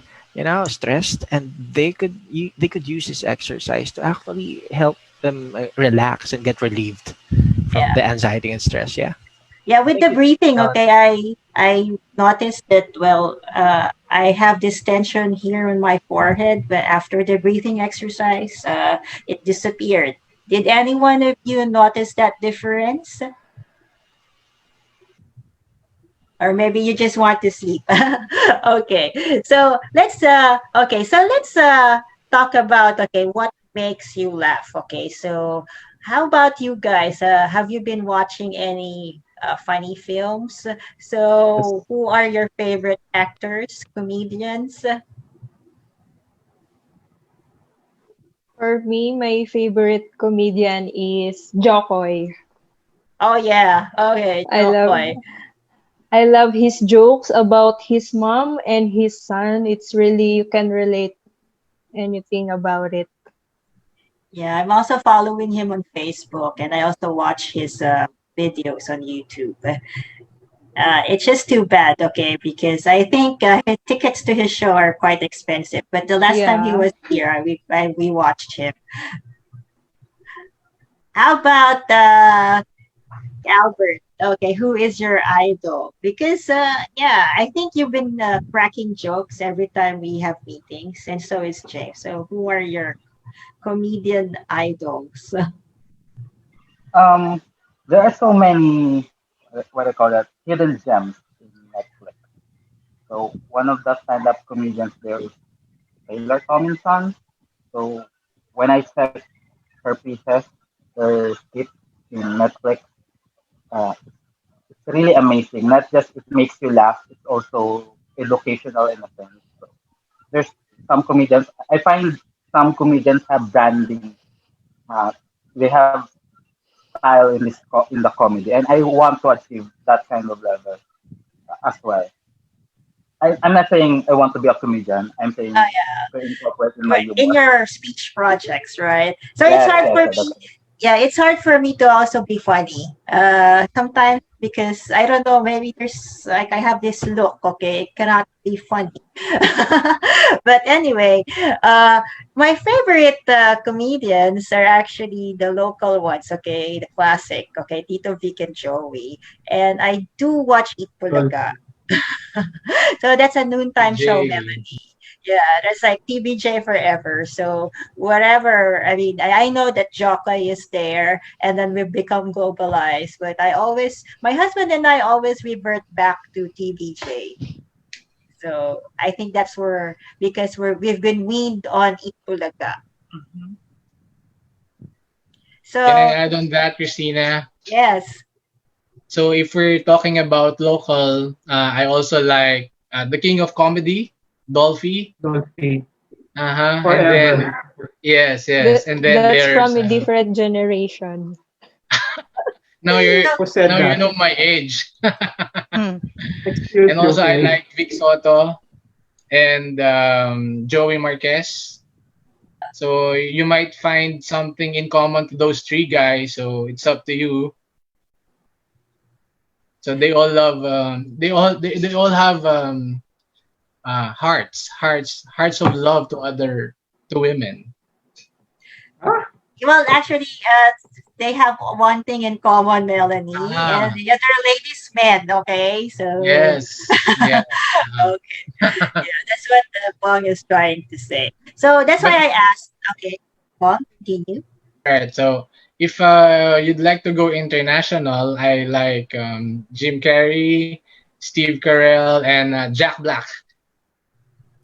stressed, and they could use this exercise to actually help them relax and get relieved from Yeah. the anxiety and stress. Yeah. Yeah, with Thank the you. breathing, Uh, okay, I noticed that well, I have this tension here on my forehead, but after the breathing exercise, it disappeared. Did any one of you notice that difference? Or maybe you just want to sleep. Okay. So let's talk about okay, what makes you laugh. Okay. So how about you guys? Have you been watching any funny films? yes. So who are your favorite actors, comedians? For me, my favorite comedian is Jokoy. Oh yeah. Okay, I love Jokoy. I love his jokes about his mom and his son. It's really you can relate anything about it. Yeah, I'm also following him on Facebook, and I also watch his videos on YouTube. It's just too bad, okay, because I think his tickets to his show are quite expensive. But the last time he Yeah. was here, we watched him. How about Albert? Okay, who is your idol? Because yeah, I think you've been cracking jokes every time we have meetings, and so is Jay. So who are your comedian idols? Um, there are so many what I call that hidden gems in Netflix. So one of the stand-up comedians there is Taylor Tomlinson. So when I check her pieces, her skits in Netflix, it's really amazing. Not just it makes you laugh, it's also educational in a sense. So there's some comedians. I find some comedians have branding. Uh, they have style in in the comedy, and I want to achieve that kind of level as well. I'm not saying I want to be a comedian. I'm saying to incorporate in my In humor. your speech projects, right? So it's Yes, hard yes, for yes, me. that's right. Yeah, it's hard for me to also be funny. Sometimes because I don't know, maybe there's like I have this look, okay, it cannot be funny. But anyway, my favorite comedians are actually the local ones, okay, the classic, okay, Tito Vic and Joey. And I do watch Eat Well, Bulaga. So that's a noontime show, Jay. Melanie. Yeah, that's like TBJ forever. So whatever, I mean, I know that Jocka is there, and then we become globalized. But my husband and I always revert back to TBJ. So I think that's where, because we've been weaned on Itbulaga. Mhm. Can I So add on that, Christina? yes. So if we're talking about local, I also like the king of comedy, Dolphy. Dolphy, Uh-huh. And then forever. yes, yes. And then That's there's from a different generation. now you're So Who said now you that? know my age. Hmm. Excuse And you, also I okay? like Vic Soto and Joey Marquez. So you might find something in common to those three guys. So it's up to you. So they all love. They all have hearts of love to women. Ah, well, actually, they have one thing in common, Melanie, and Ah, the other ladies men. Okay, so yes, yeah. okay, yeah, that's what the Pong is trying to say. So that's why But I asked. Okay, Pong, continue. all right. So if you'd like to go international, I like Jim Carrey, Steve Carell, and Jack Black.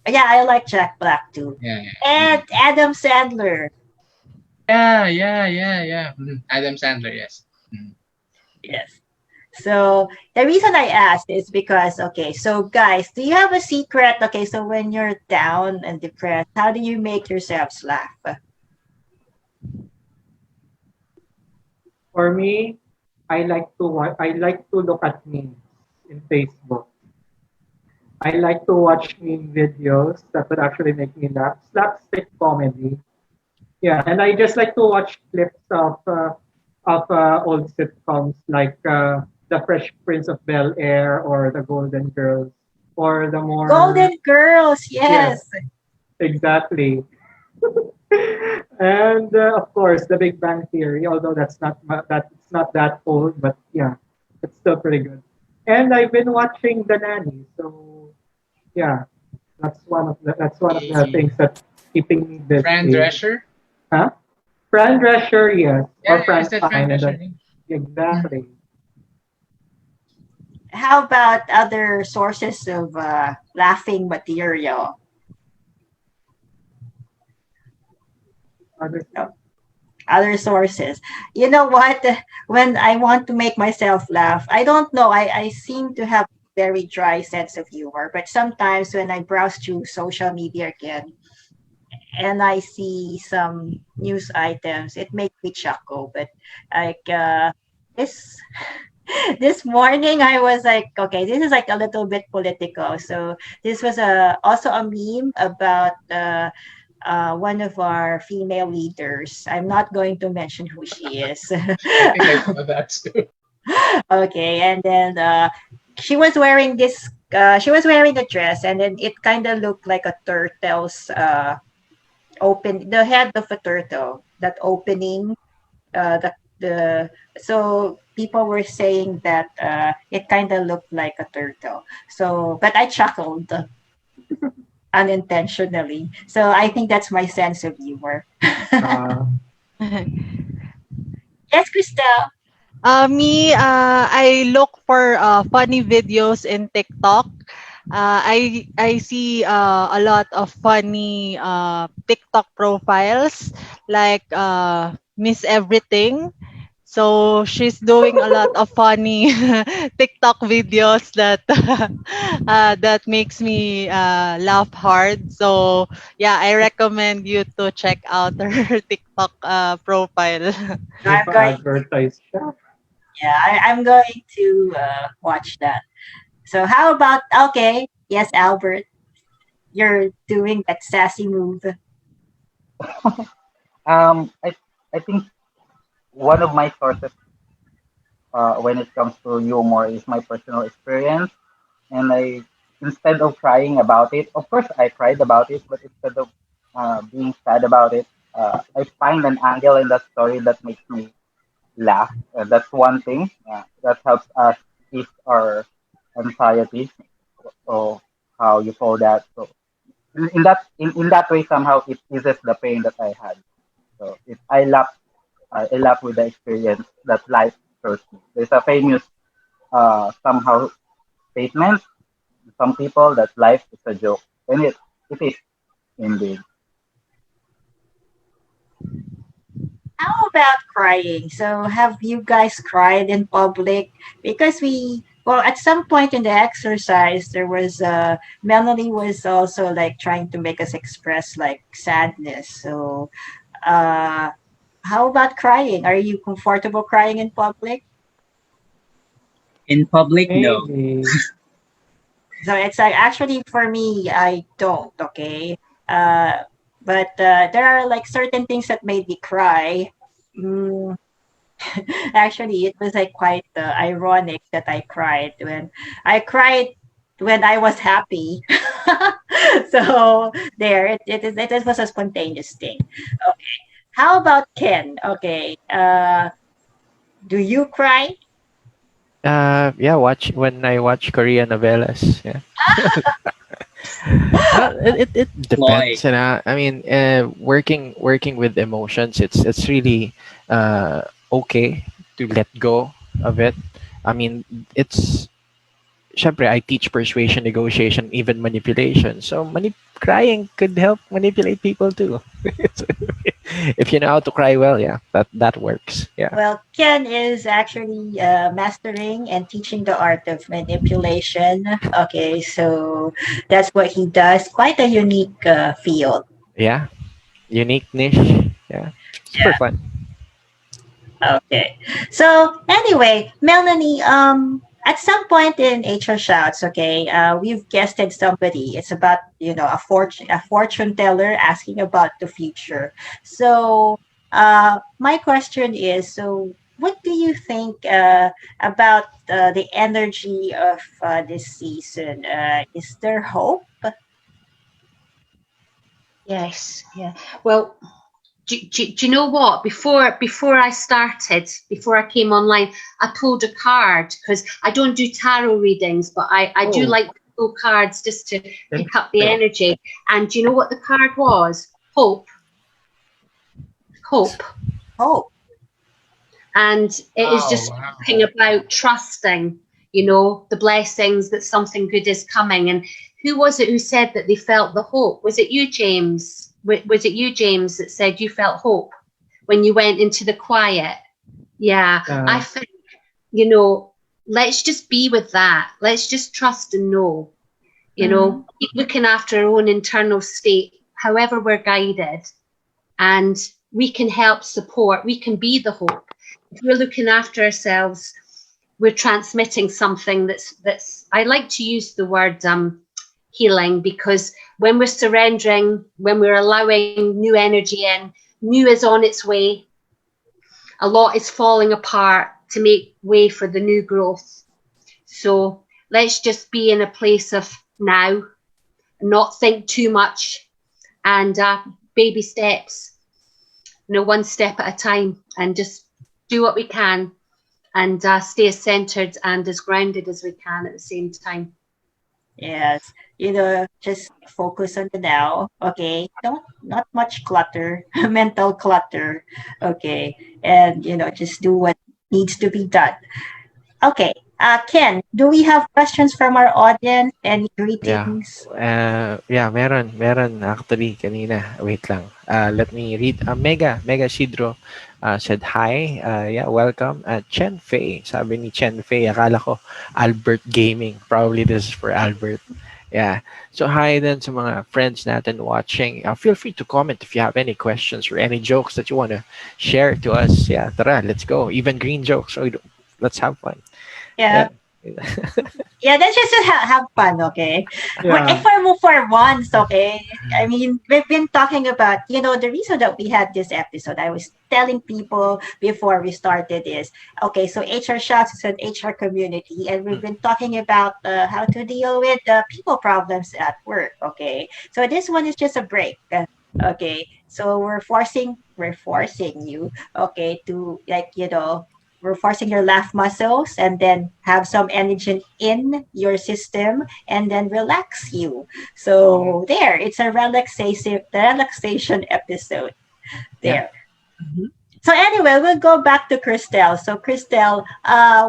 Yeah, I like Jack Black too, Yeah, yeah. and Adam Sandler. Yeah. Adam Sandler, yes. Mhm. Yes. So the reason I asked is because, okay, so guys, do you have a secret? Okay, so when you're down and depressed, how do you make yourselves laugh? for me, I like to look at memes in Facebook. I like to watch meme videos that would actually make me laugh. Slapstick comedy. Yeah, and I just like to watch clips of old sitcoms like The Fresh Prince of Bel Air or The Golden Girls or the more, Golden Girls, yes, yes. exactly. And of course, The Big Bang Theory. Although that it's not that old, but yeah, it's still pretty good. And I've been watching The Nanny, so yeah, that's one of the The things that's keeping me Fran busy. Drescher. Huh? Fran Drescher, yes, Yeah, or yeah, is that Fran Frankline, and Drescher? then exactly. How about other sources of laughing material? Other No, other sources. You know what? When I want to make myself laugh, I don't know. I seem to have very dry sense of humor, but sometimes when I browse through social media again and I see some news items, it makes me chuckle. But like this this morning I was like, okay, this is like a little bit political. So this was a also a meme about one of our female leaders. I'm not going to mention who she is. I think I saw that too. Okay, and then she was wearing this. She was wearing a dress, and then it kind of looked like a turtle's open the head of a turtle. That opening, the so people were saying that it kind of looked like a turtle. So, but I chuckled unintentionally. So I think that's my sense of humor. uh, Yes, Kristelle. Me, I look for funny videos in TikTok. I see a lot of funny TikTok profiles like Miss Everything. So she's doing a lot of funny TikTok videos that that makes me laugh hard. So yeah, I recommend you to check out her TikTok profile. may I'm going pa-advertise siya. Yeah, I'm going to watch that. So how about okay? Yes, Albert, you're doing that sassy move. I think one of my sources when it comes to humor is my personal experience, and I instead of crying about it, of course I cried about it, but instead of being sad about it, I find an angle in that story that makes me laugh. That's one thing that helps us ease our anxiety. So how you call that? So in that way somehow it eases the pain that I had. So if I laugh with the experience that life shows me. There's a famous somehow statement some people that life is a joke, and it is indeed. How about crying? So, have you guys cried in public? Because well, at some point in the exercise, there was Melanie was also like trying to make us express like sadness. So, uh, how about crying? Are you comfortable crying in public? In public, no. Maybe. So it's like actually for me, I don't. Okay, but there are like certain things that made me cry. Mm, actually, it was like quite ironic that I cried when I was happy. So there, it was a spontaneous thing. Okay, how about Ken? Okay, do you cry? Yeah, watch when I watch Korean novelas. Yeah. It Why? depends, you know. I mean, working with emotions, it's really okay to let go of it. I mean, it's syempre, I teach persuasion, negotiation, even manipulation. So crying could help manipulate people too. So, if you know how to cry well, yeah, that works. Yeah. Well, Ken is actually mastering and teaching the art of manipulation. Okay, so that's what he does. Quite a unique field. Yeah. Unique niche. Yeah. Super fun. Okay. So anyway, Melanie, at some point in HR Shouts, okay, we've guested somebody. It's about, a fortune teller asking about the future. So my question is, so what do you think about the energy of this season? Is there hope? Yes, yeah. Well, do you know what? Before I started, before I came online, I pulled a card because I don't do tarot readings, but I do Oh, like to pull cards just to pick up the yeah. energy. And do you know what the card was? Hope, hope. Hope. And it is Oh, just wow. talking about trusting, the blessings that something good is coming. And who was it who said that they felt the hope? Was it you, James? Was it you, James, that said you felt hope when you went into the quiet? Yeah, I Uh, think, let's just be with that. Let's just trust and know, Mhm. keep looking after our own internal state, however we're guided, and we can help support, we can be the hope. If we're looking after ourselves, we're transmitting something that's I like to use the word healing, because when we're surrendering, when we're allowing new energy in, new is on its way, a lot is falling apart to make way for the new growth. So let's just be in a place of now, not think too much, and baby steps, one step at a time, and just do what we can, and stay as centered and as grounded as we can at the same time. Yes, just focus on the now. Okay, don't not much clutter, mental clutter. Okay, and just do what needs to be done. Okay, Ken, do we have questions from our audience? Any Yeah. greetings? Yeah, meron actually kanina. Wait lang. Let me read. Mega Sidro said hi. Yeah, welcome. Chen Fei. Sabi ni Chen Fei, akala ko Albert Gaming. Probably this is for Albert. Yeah. So hi then sa mga friends natin watching. Feel free to comment if you have any questions or any jokes that you want to share to us. Yeah, tara, let's go. Even green jokes. So let's have fun. Yeah, Yeah. yeah, let's just have fun, okay? If yeah. we're move for once, okay? I mean, we've been talking about, the reason that we had this episode, I was telling people before we started is, okay, so HR Shots is an HR community, and we've been talking about how to deal with people problems at work, okay? So this one is just a break. Okay, so we're forcing you, okay, to like, we're forcing your laugh muscles and then have some energy in your system and then relax you. So there, it's a relaxation episode Yeah. there. Mhm. So anyway, we'll go back to Kristelle. So Kristelle,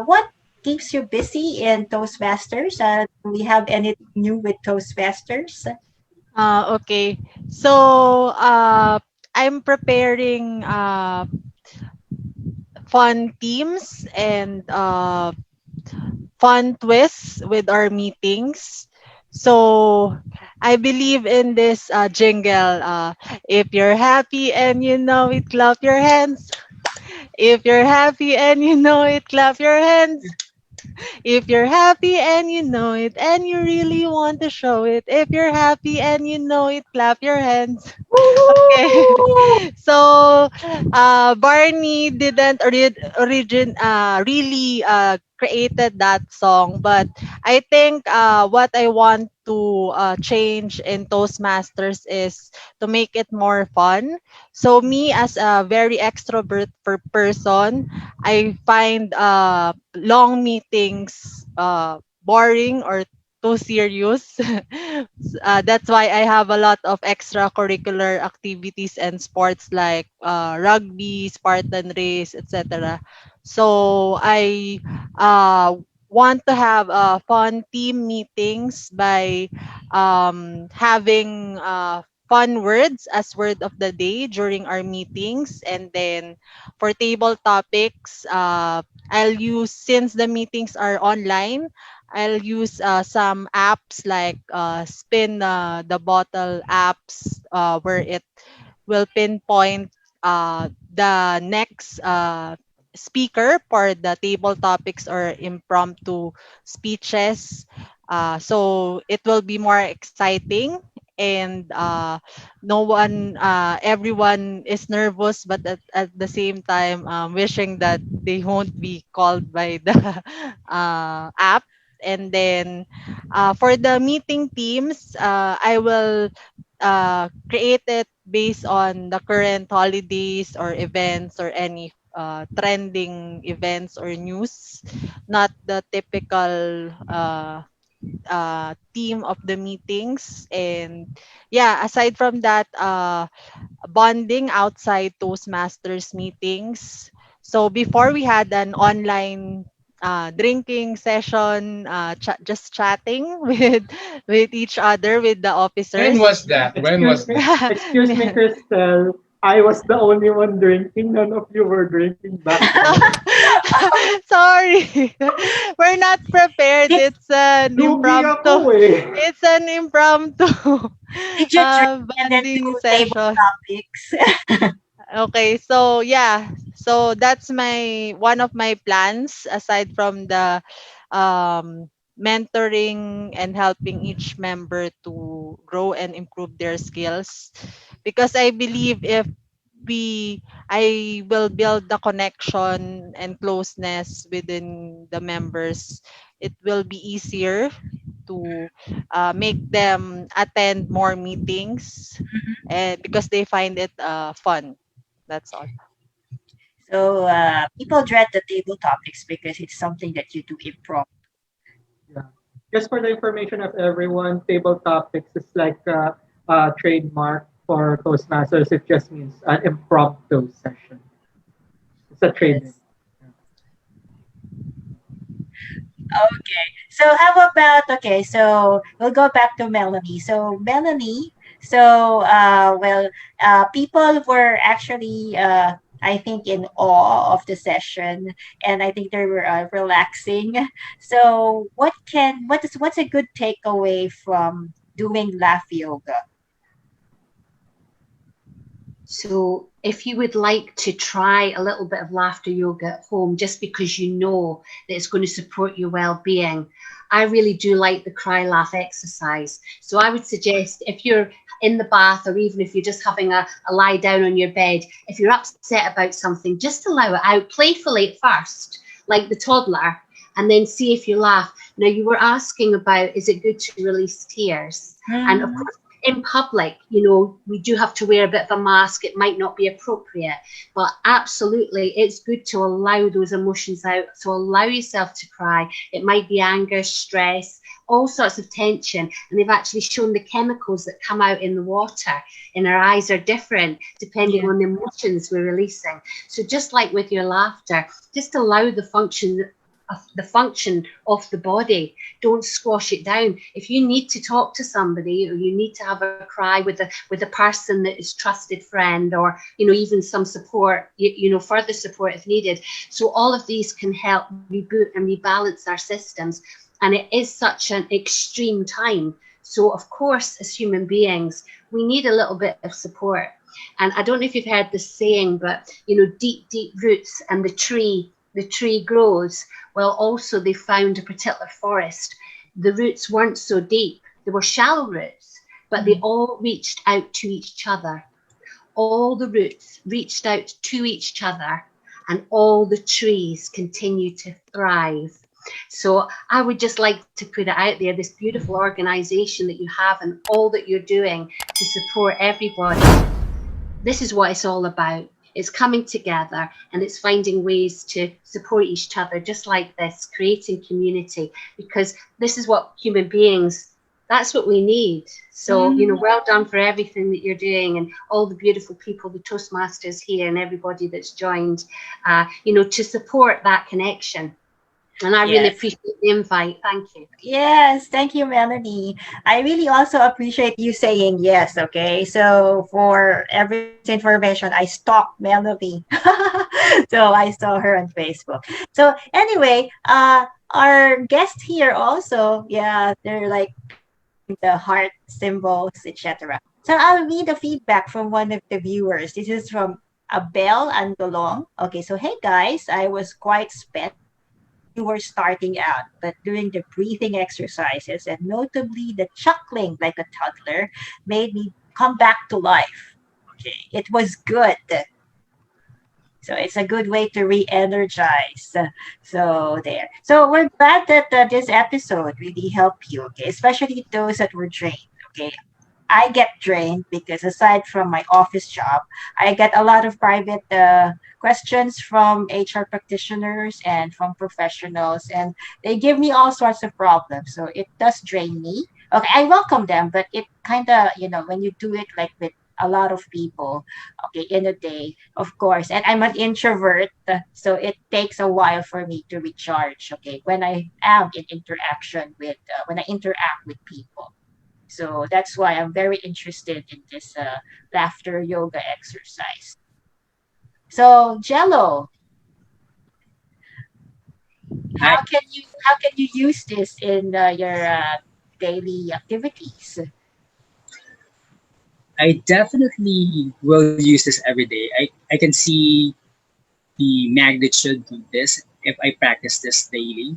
what keeps you busy in Toastmasters? Do we have anything new with Toastmasters? Okay. So, I'm preparing fun themes and fun twists with our meetings. So, I believe in this jingle. If you're happy and you know it, clap your hands. If you're happy and you know it, clap your hands. If you're happy and you know it, and you really want to show it. If you're happy and you know it, clap your hands. Okay. So, Barney didn't really created that song, but I think what I want to change in Toastmasters is to make it more fun. So me as a very extrovert person, I find long meetings boring or too serious. That's why I have a lot of extracurricular activities and sports like rugby, Spartan race, etc. So I want to have fun team meetings by having fun words as word of the day during our meetings, and then for table topics, I'll use, since the meetings are online, I'll use some apps like spin the bottle apps, where it will pinpoint the next speaker for the table topics or impromptu speeches. So it will be more exciting, and everyone is nervous, but at the same time wishing that they won't be called by the app. And then for the meeting teams, I will create it based on the current holidays or events or any trending events or news, not the typical theme of the meetings. And yeah, aside from that, bonding outside Toastmasters meetings. So before we had an online drinking session, just chatting with each other, with the When officers. was that? When was that? Excuse me, Kristelle. I was the only one drinking. None of you were drinking back then. Sorry. We're not prepared. Did, It's an Lugi ako impromptu. eh. It's an impromptu did you drink and then bonding do table session. topics? Okay, so yeah, so that's my one of my plans aside from the mentoring and helping each member to grow and improve their skills, because I believe if we I will build the connection and closeness within the members, it will be easier to make them attend more meetings, and because they find it fun. That's all. So people dread the table topics because it's something that you do improv. Yeah. Just for the information of everyone, table topics is like a trademark for Toastmasters. It just means an impromptu session. It's a trade name. Yes. Okay. So how about, okay, so we'll go back to Melanie. So Melanie, so people were actually I think in awe of the session, and I think they were relaxing. So what's a good takeaway from doing laugh yoga? So, if you would like to try a little bit of laughter yoga at home, just because you know that it's going to support your well-being, I really do like the cry laugh exercise. So, I would suggest if you're in the bath, or even if you're just having a lie down on your bed, if you're upset about something, just allow it out playfully at first, like the toddler, and then see if you laugh. Now, you were asking about, is it good to release tears? And of Mhm. course, in public, we do have to wear a bit of a mask. It might not be appropriate, but absolutely, it's good to allow those emotions out. So allow yourself to cry. It might be anger, stress, all sorts of tension. And they've actually shown the chemicals that come out in the water in our eyes are different depending Yeah. on the emotions we're releasing. So just like with your laughter, just allow the function the function of the body. Don't squash it down. If you need to talk to somebody, or you need to have a cry with a person that is trusted friend, or even some support, further support if needed. So all of these can help reboot and rebalance our systems. And it is such an extreme time. So of course, as human beings, we need a little bit of support. And I don't know if you've heard this saying, but deep, deep roots, and the tree grows. Well, also they found a particular forest. The roots weren't so deep. They were shallow roots, but they all reached out to each other. All the roots reached out to each other, and all the trees continue to thrive. So I would just like to put it out there, this beautiful organization that you have and all that you're doing to support everybody. This is what it's all about. It's coming together, and it's finding ways to support each other, just like this, creating community, because this is what human beings, that's what we need. So, well done for everything that you're doing, and all the beautiful people, the Toastmasters here, and everybody that's joined, to support that connection. And I really appreciate the invite. Thank you. Yes, thank you, Melanie. I really also appreciate you saying yes. Okay, so for every information, I stalked Melanie, so I saw her on Facebook. So anyway, our guest here also, they're like the heart symbols, etc. So I'll read the feedback from one of the viewers. This is from Abel Andolong. Okay, so hey guys, I was quite spent. You were starting out, but doing the breathing exercises and notably the chuckling like a toddler made me come back to life. Okay, it was good. So it's a good way to re-energize. So there. So we're glad that this episode really helped you. Okay, especially those that were drained. Okay, I get drained because aside from my office job, I get a lot of private questions from HR practitioners and from professionals, and they give me all sorts of problems. So it does drain me. Okay, I welcome them, but it kind of, when you do it like with a lot of people, okay, in a day, of course. And I'm an introvert, so it takes a while for me to recharge. Okay, when I am in interaction with, when I interact with people. So that's why I'm very interested in this laughter yoga exercise. So Jello, I how can you use this in your daily activities? I definitely will use this every day. I can see the magnitude of this if I practice this daily.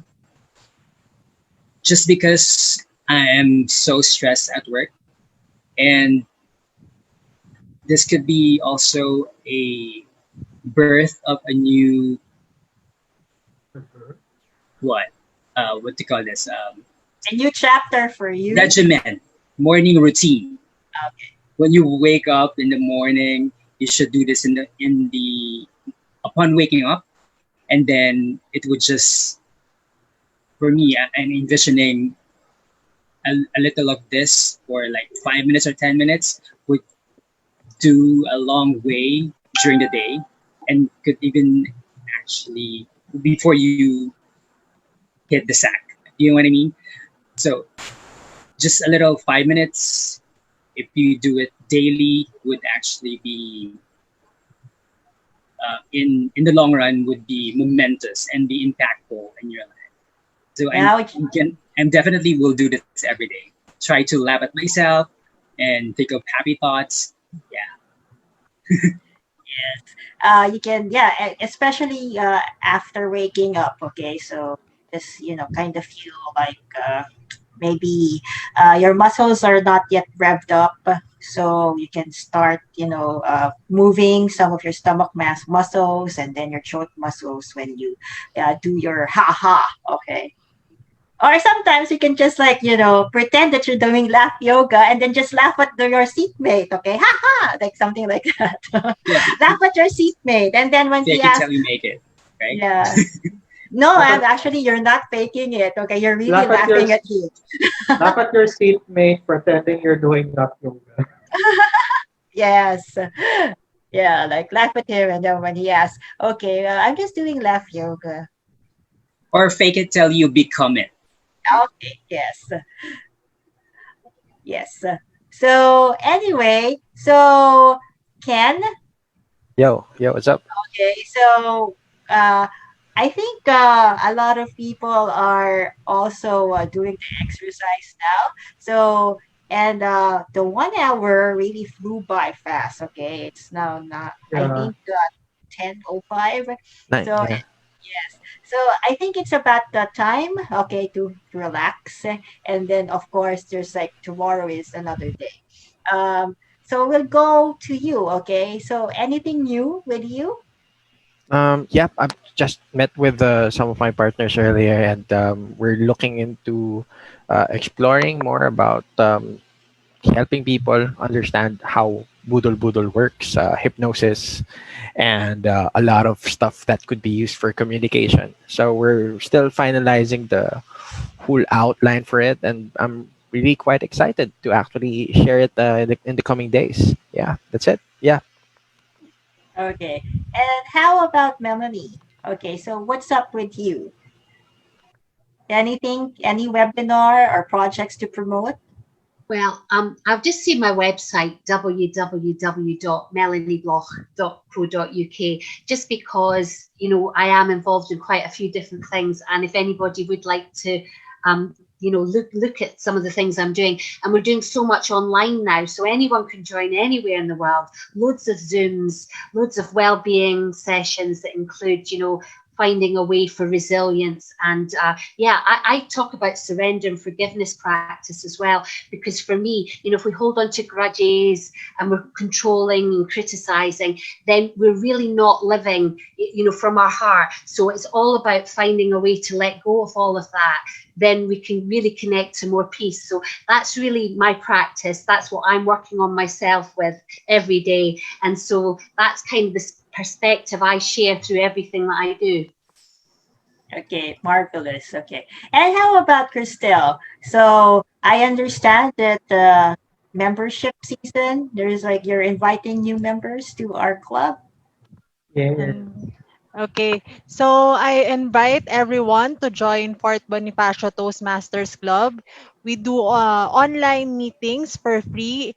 Just because I am so stressed at work, and this could be also a birth of a new what do you call this, A new chapter for you. regimen, morning routine. Okay. When you wake up in the morning, you should do this in the upon waking up, and then it would just, for me, I'm envisioning a little of this for like 5 minutes or 10 minutes would do a long way during the day, and could even actually before you hit the sack. You know what I mean? So just a little 5 minutes, if you do it daily, would actually be in the long run would be momentous and be impactful in your life. So I'm definitely will do this every day. Try to laugh at myself and think of happy thoughts. Yeah. You can, especially after waking up. Okay, so just kind of feel like maybe your muscles are not yet revved up, so you can start moving some of your stomach mass muscles and then your throat muscles when you do your ha ha. Okay, or sometimes you can just like pretend that you're doing laugh yoga and then just laugh at your seatmate. Okay, ha ha, like something like that. Yeah. Laugh at your seatmate, and then when he Fake it asks, till you make it. Right? yeah. No, and actually, you're not faking it. Okay, you're really Laugh at your laughing at you. laugh at your seatmate pretending you're doing lap yoga. Yes. Yeah, like laugh at him, and then when he asks, okay, I'm just doing laugh yoga. Or fake it till you become it. Okay, yes. Yes. So anyway, so Ken, Yo, what's up? okay, so I think a lot of people are also doing the exercise now. So, and the 1 hour really flew by fast. Okay, it's now not, I Yeah. think, 10:05. Nice. So, Yeah. yes. So I think it's about the time, okay, to relax. And then, of course, there's like tomorrow is another day. So we'll go to you, okay? So anything new with you? Yeah, I've just met with some of my partners earlier, and we're looking into exploring more about helping people understand how Boodle Boodle works, hypnosis, and a lot of stuff that could be used for communication. So we're still finalizing the whole outline for it, and I'm really quite excited to actually share it in the coming days. Yeah, that's it. Yeah. Okay. And how about Melanie? Okay, so what's up with you? Anything, any webinar or projects to promote? Well, I've just seen my website, www.melaniebloch.co.uk, just because, I am involved in quite a few different things. And if anybody would like to, look at some of the things I'm doing, and we're doing so much online now, so anyone can join anywhere in the world. Loads of Zooms, loads of well-being sessions that include, finding a way for resilience. And I talk about surrender and forgiveness practice as well, because for me, if we hold on to grudges and we're controlling and criticizing, then we're really not living, from our heart. So it's all about finding a way to let go of all of that. Then we can really connect to more peace. So that's really my practice. That's what I'm working on myself with every day. And so that's kind of the perspective I share through everything that I do. Okay, marvelous. Okay. And how about Kristelle? So I understand that the membership season, there's like you're inviting new members to our club. Yeah. Mm. Okay, so I invite everyone to join Fort Bonifacio Toastmasters Club. We do online meetings for free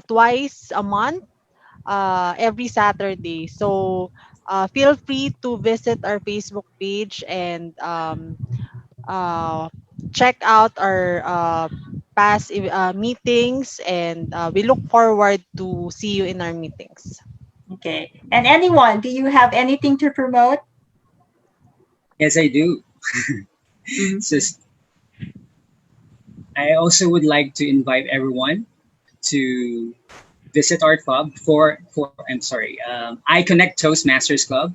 twice a month, every Saturday. So feel free to visit our Facebook page and uh, check out our past meetings, and we look forward to see you in our meetings. Okay. And anyone, do you have anything to promote? Yes, I do. Mhm. So I also would like to invite everyone to visit our club for I'm sorry, I Connect Toastmasters Club.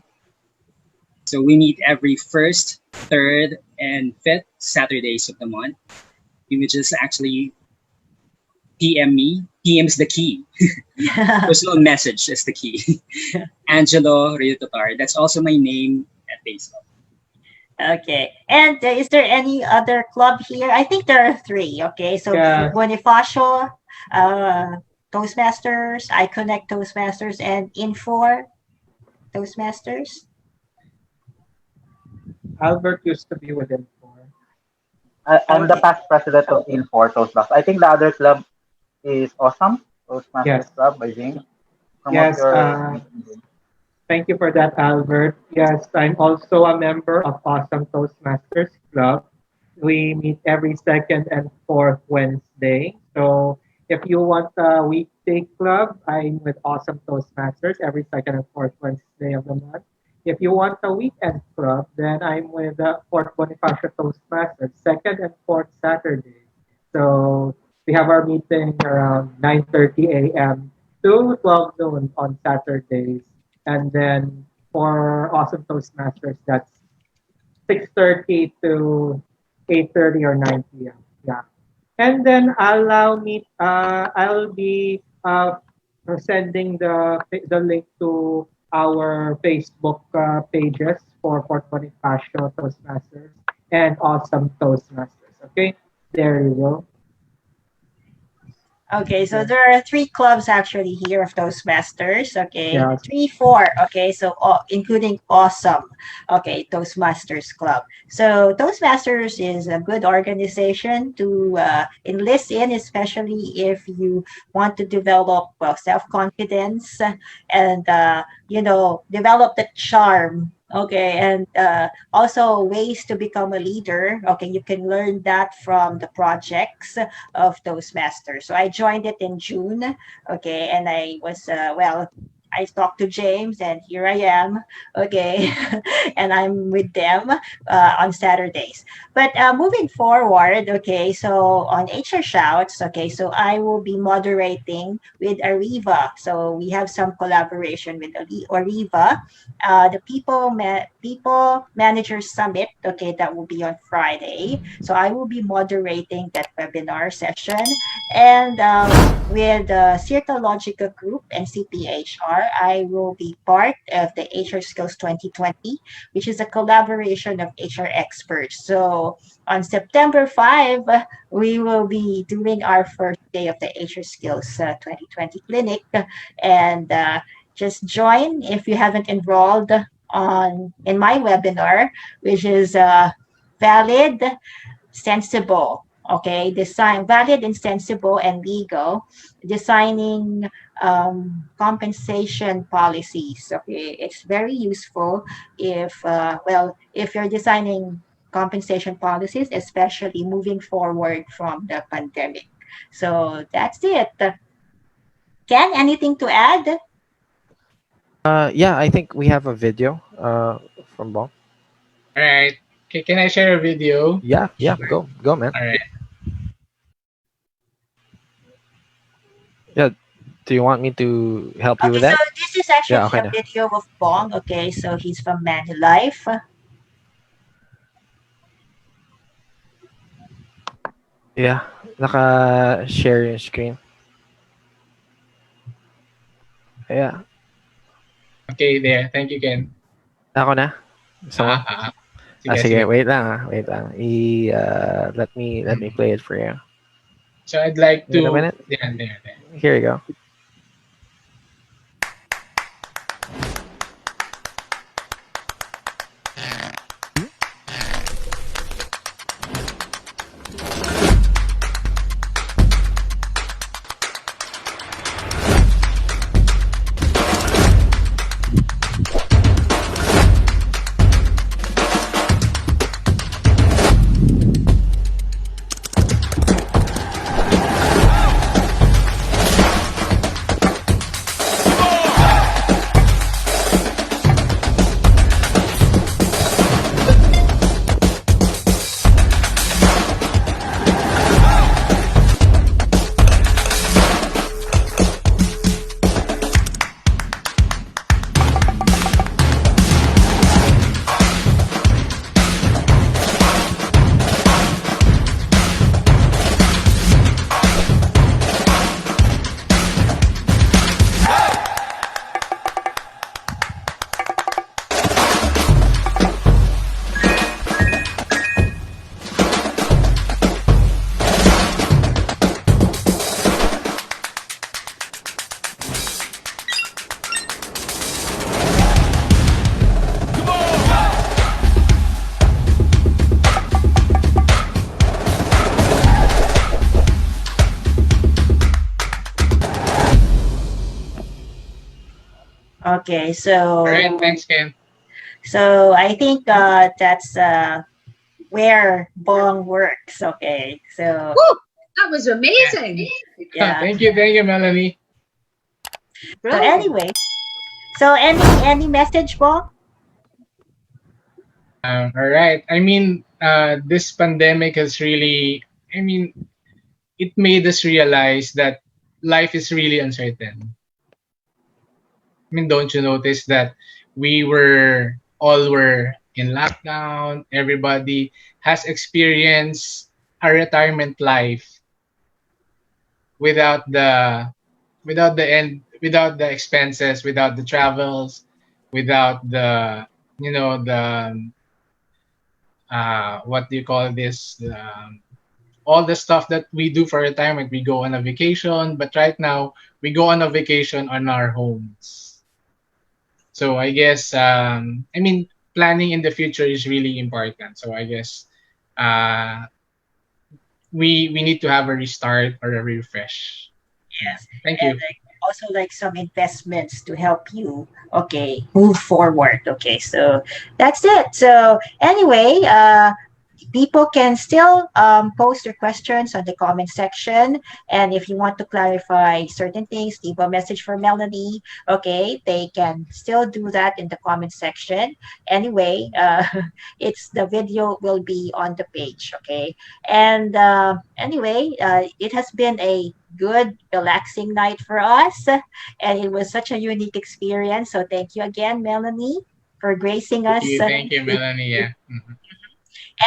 So we meet every first, third, and fifth Saturdays of the month. You would just actually PM me. PM is the key. Personal message is the key. Angelo Riototar. That's also my name at Facebook. Okay. And is there any other club here? I think there are three. Okay. So Yeah. Bonifacio, uh, Toastmasters, I Connect Toastmasters, and Infor Toastmasters. Albert used to be with him for. I'm the Okay. past president of Infor Toastmasters. I think the other club is Awesome Yes. Toastmasters Club, I think. Promote Yes. your meeting. Thank you for that, Albert. Yes, I'm also a member of Awesome Toastmasters Club. We meet every second and fourth Wednesday. So if you want a weekday club, I'm with Awesome Toastmasters every second and fourth Wednesday of the month. If you want a weekend club, then I'm with Fort Bonifacio Toastmasters second and fourth Saturday. So we have our meeting around 9:30 a.m. to 12 noon on Saturdays. And then for Awesome Toastmasters, that's 6:30 to 8:30 or 9 p.m. Yeah. And then I'll be sending the link to our Facebook pages for Fort Bonifacio Toastmasters and Awesome Toastmasters. Okay, there you go. Okay, so Yeah. there are three clubs actually here of Toastmasters. Okay, Yeah. three, four. Okay, so including Awesome. Okay, Toastmasters Club. So Toastmasters is a good organization to enlist in, especially if you want to develop self confidence and develop the charm. Okay, and also ways to become a leader. Okay, you can learn that from the projects of Toastmasters. So I joined it in June. Okay, and I was I talked to James, and here I am. Okay, and I'm with them on Saturdays. But moving forward, okay, so on HR Shouts, okay, so I will be moderating with Ariva. So we have some collaboration with Ariva, the People Managers Summit. Okay, that will be on Friday. So I will be moderating that webinar session, and with Circa Logica Group and CPHR, I will be part of the HR Skills 2020, which is a collaboration of HR experts. So on September 5, we will be doing our first day of the HR Skills 2020 clinic, and just join if you haven't enrolled on in my webinar, which is valid, sensible. Okay, design valid and sensible and legal, designing compensation policies. Okay, it's very useful if you're designing compensation policies, especially moving forward from the pandemic. So that's it. Ken, anything to add? Yeah, I think we have a video from Bong. All right. Can I share a video? Yeah, yeah, go, man. All right. Yeah, do you want me to help you Okay, with so that? this is Yeah, actually okay a na. video of Bong. Okay, so he's from Life. Yeah, naka-share yung screen. Yeah, Okay, there. Thank you, Ken. ako na. Gusto mo? Ah, ah, ah. Sige, Sige, sige. wait lang wait lang. Let me play it for you. So I'd like Wait a to, minute. yeah, there. Here you go. Okay, All right, thanks, Ken. so I think that's where Bong works. Okay, so Woo! That was amazing. yeah. Thank you, Melanie. So Brilliant. anyway, so any message, Bong? All right. I mean, this pandemic has really, I mean, it made us realize that life is really uncertain. I mean, don't you notice that we were in lockdown, everybody has experienced a retirement life without without the expenses, without the travels, without the you know the what do you call this, all the stuff that we do for retirement. We go on a vacation, but right now we go on a vacation on our homes. So I guess I mean planning in the future is really important. So I guess uh, we need to have a restart or a refresh. Yeah. Yes. Thank And you. also like some investments to help you, okay, move forward. Okay, so that's it. So anyway, people can still post their questions on the comment section. And if you want to clarify certain things, leave a message for Melanie. Okay, they can still do that in the comment section. Anyway, it's the video will be on the page. Okay, and anyway, it has been a good, relaxing night for us, and it was such a unique experience. So thank you again, Melanie, for gracing us. Thank you, Melanie. Yeah. Mhm.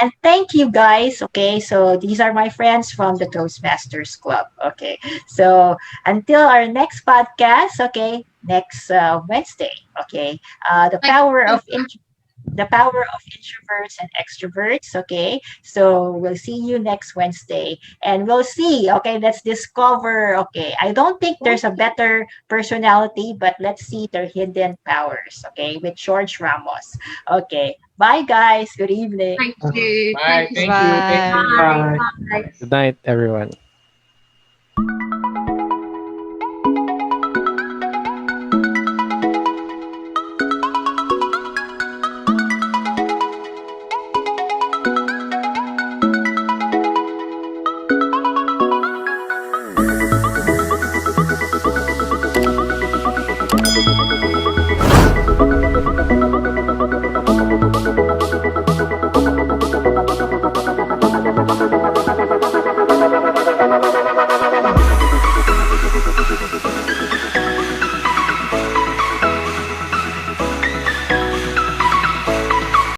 And thank you guys. Okay, so these are my friends from the Toastmasters Club. Okay, so until our next podcast, okay, next Wednesday. Okay, the Thank you. the power of introverts and extroverts. Okay, so we'll see you next Wednesday, and we'll see. Okay, let's discover. Okay, I don't think there's a better personality, but let's see their hidden powers. Okay, with George Ramos. Okay, bye guys. Good evening. Thank you. Bye. Thank you. Thank you. Thank Bye. you. Bye. Bye. Bye. Good night, everyone.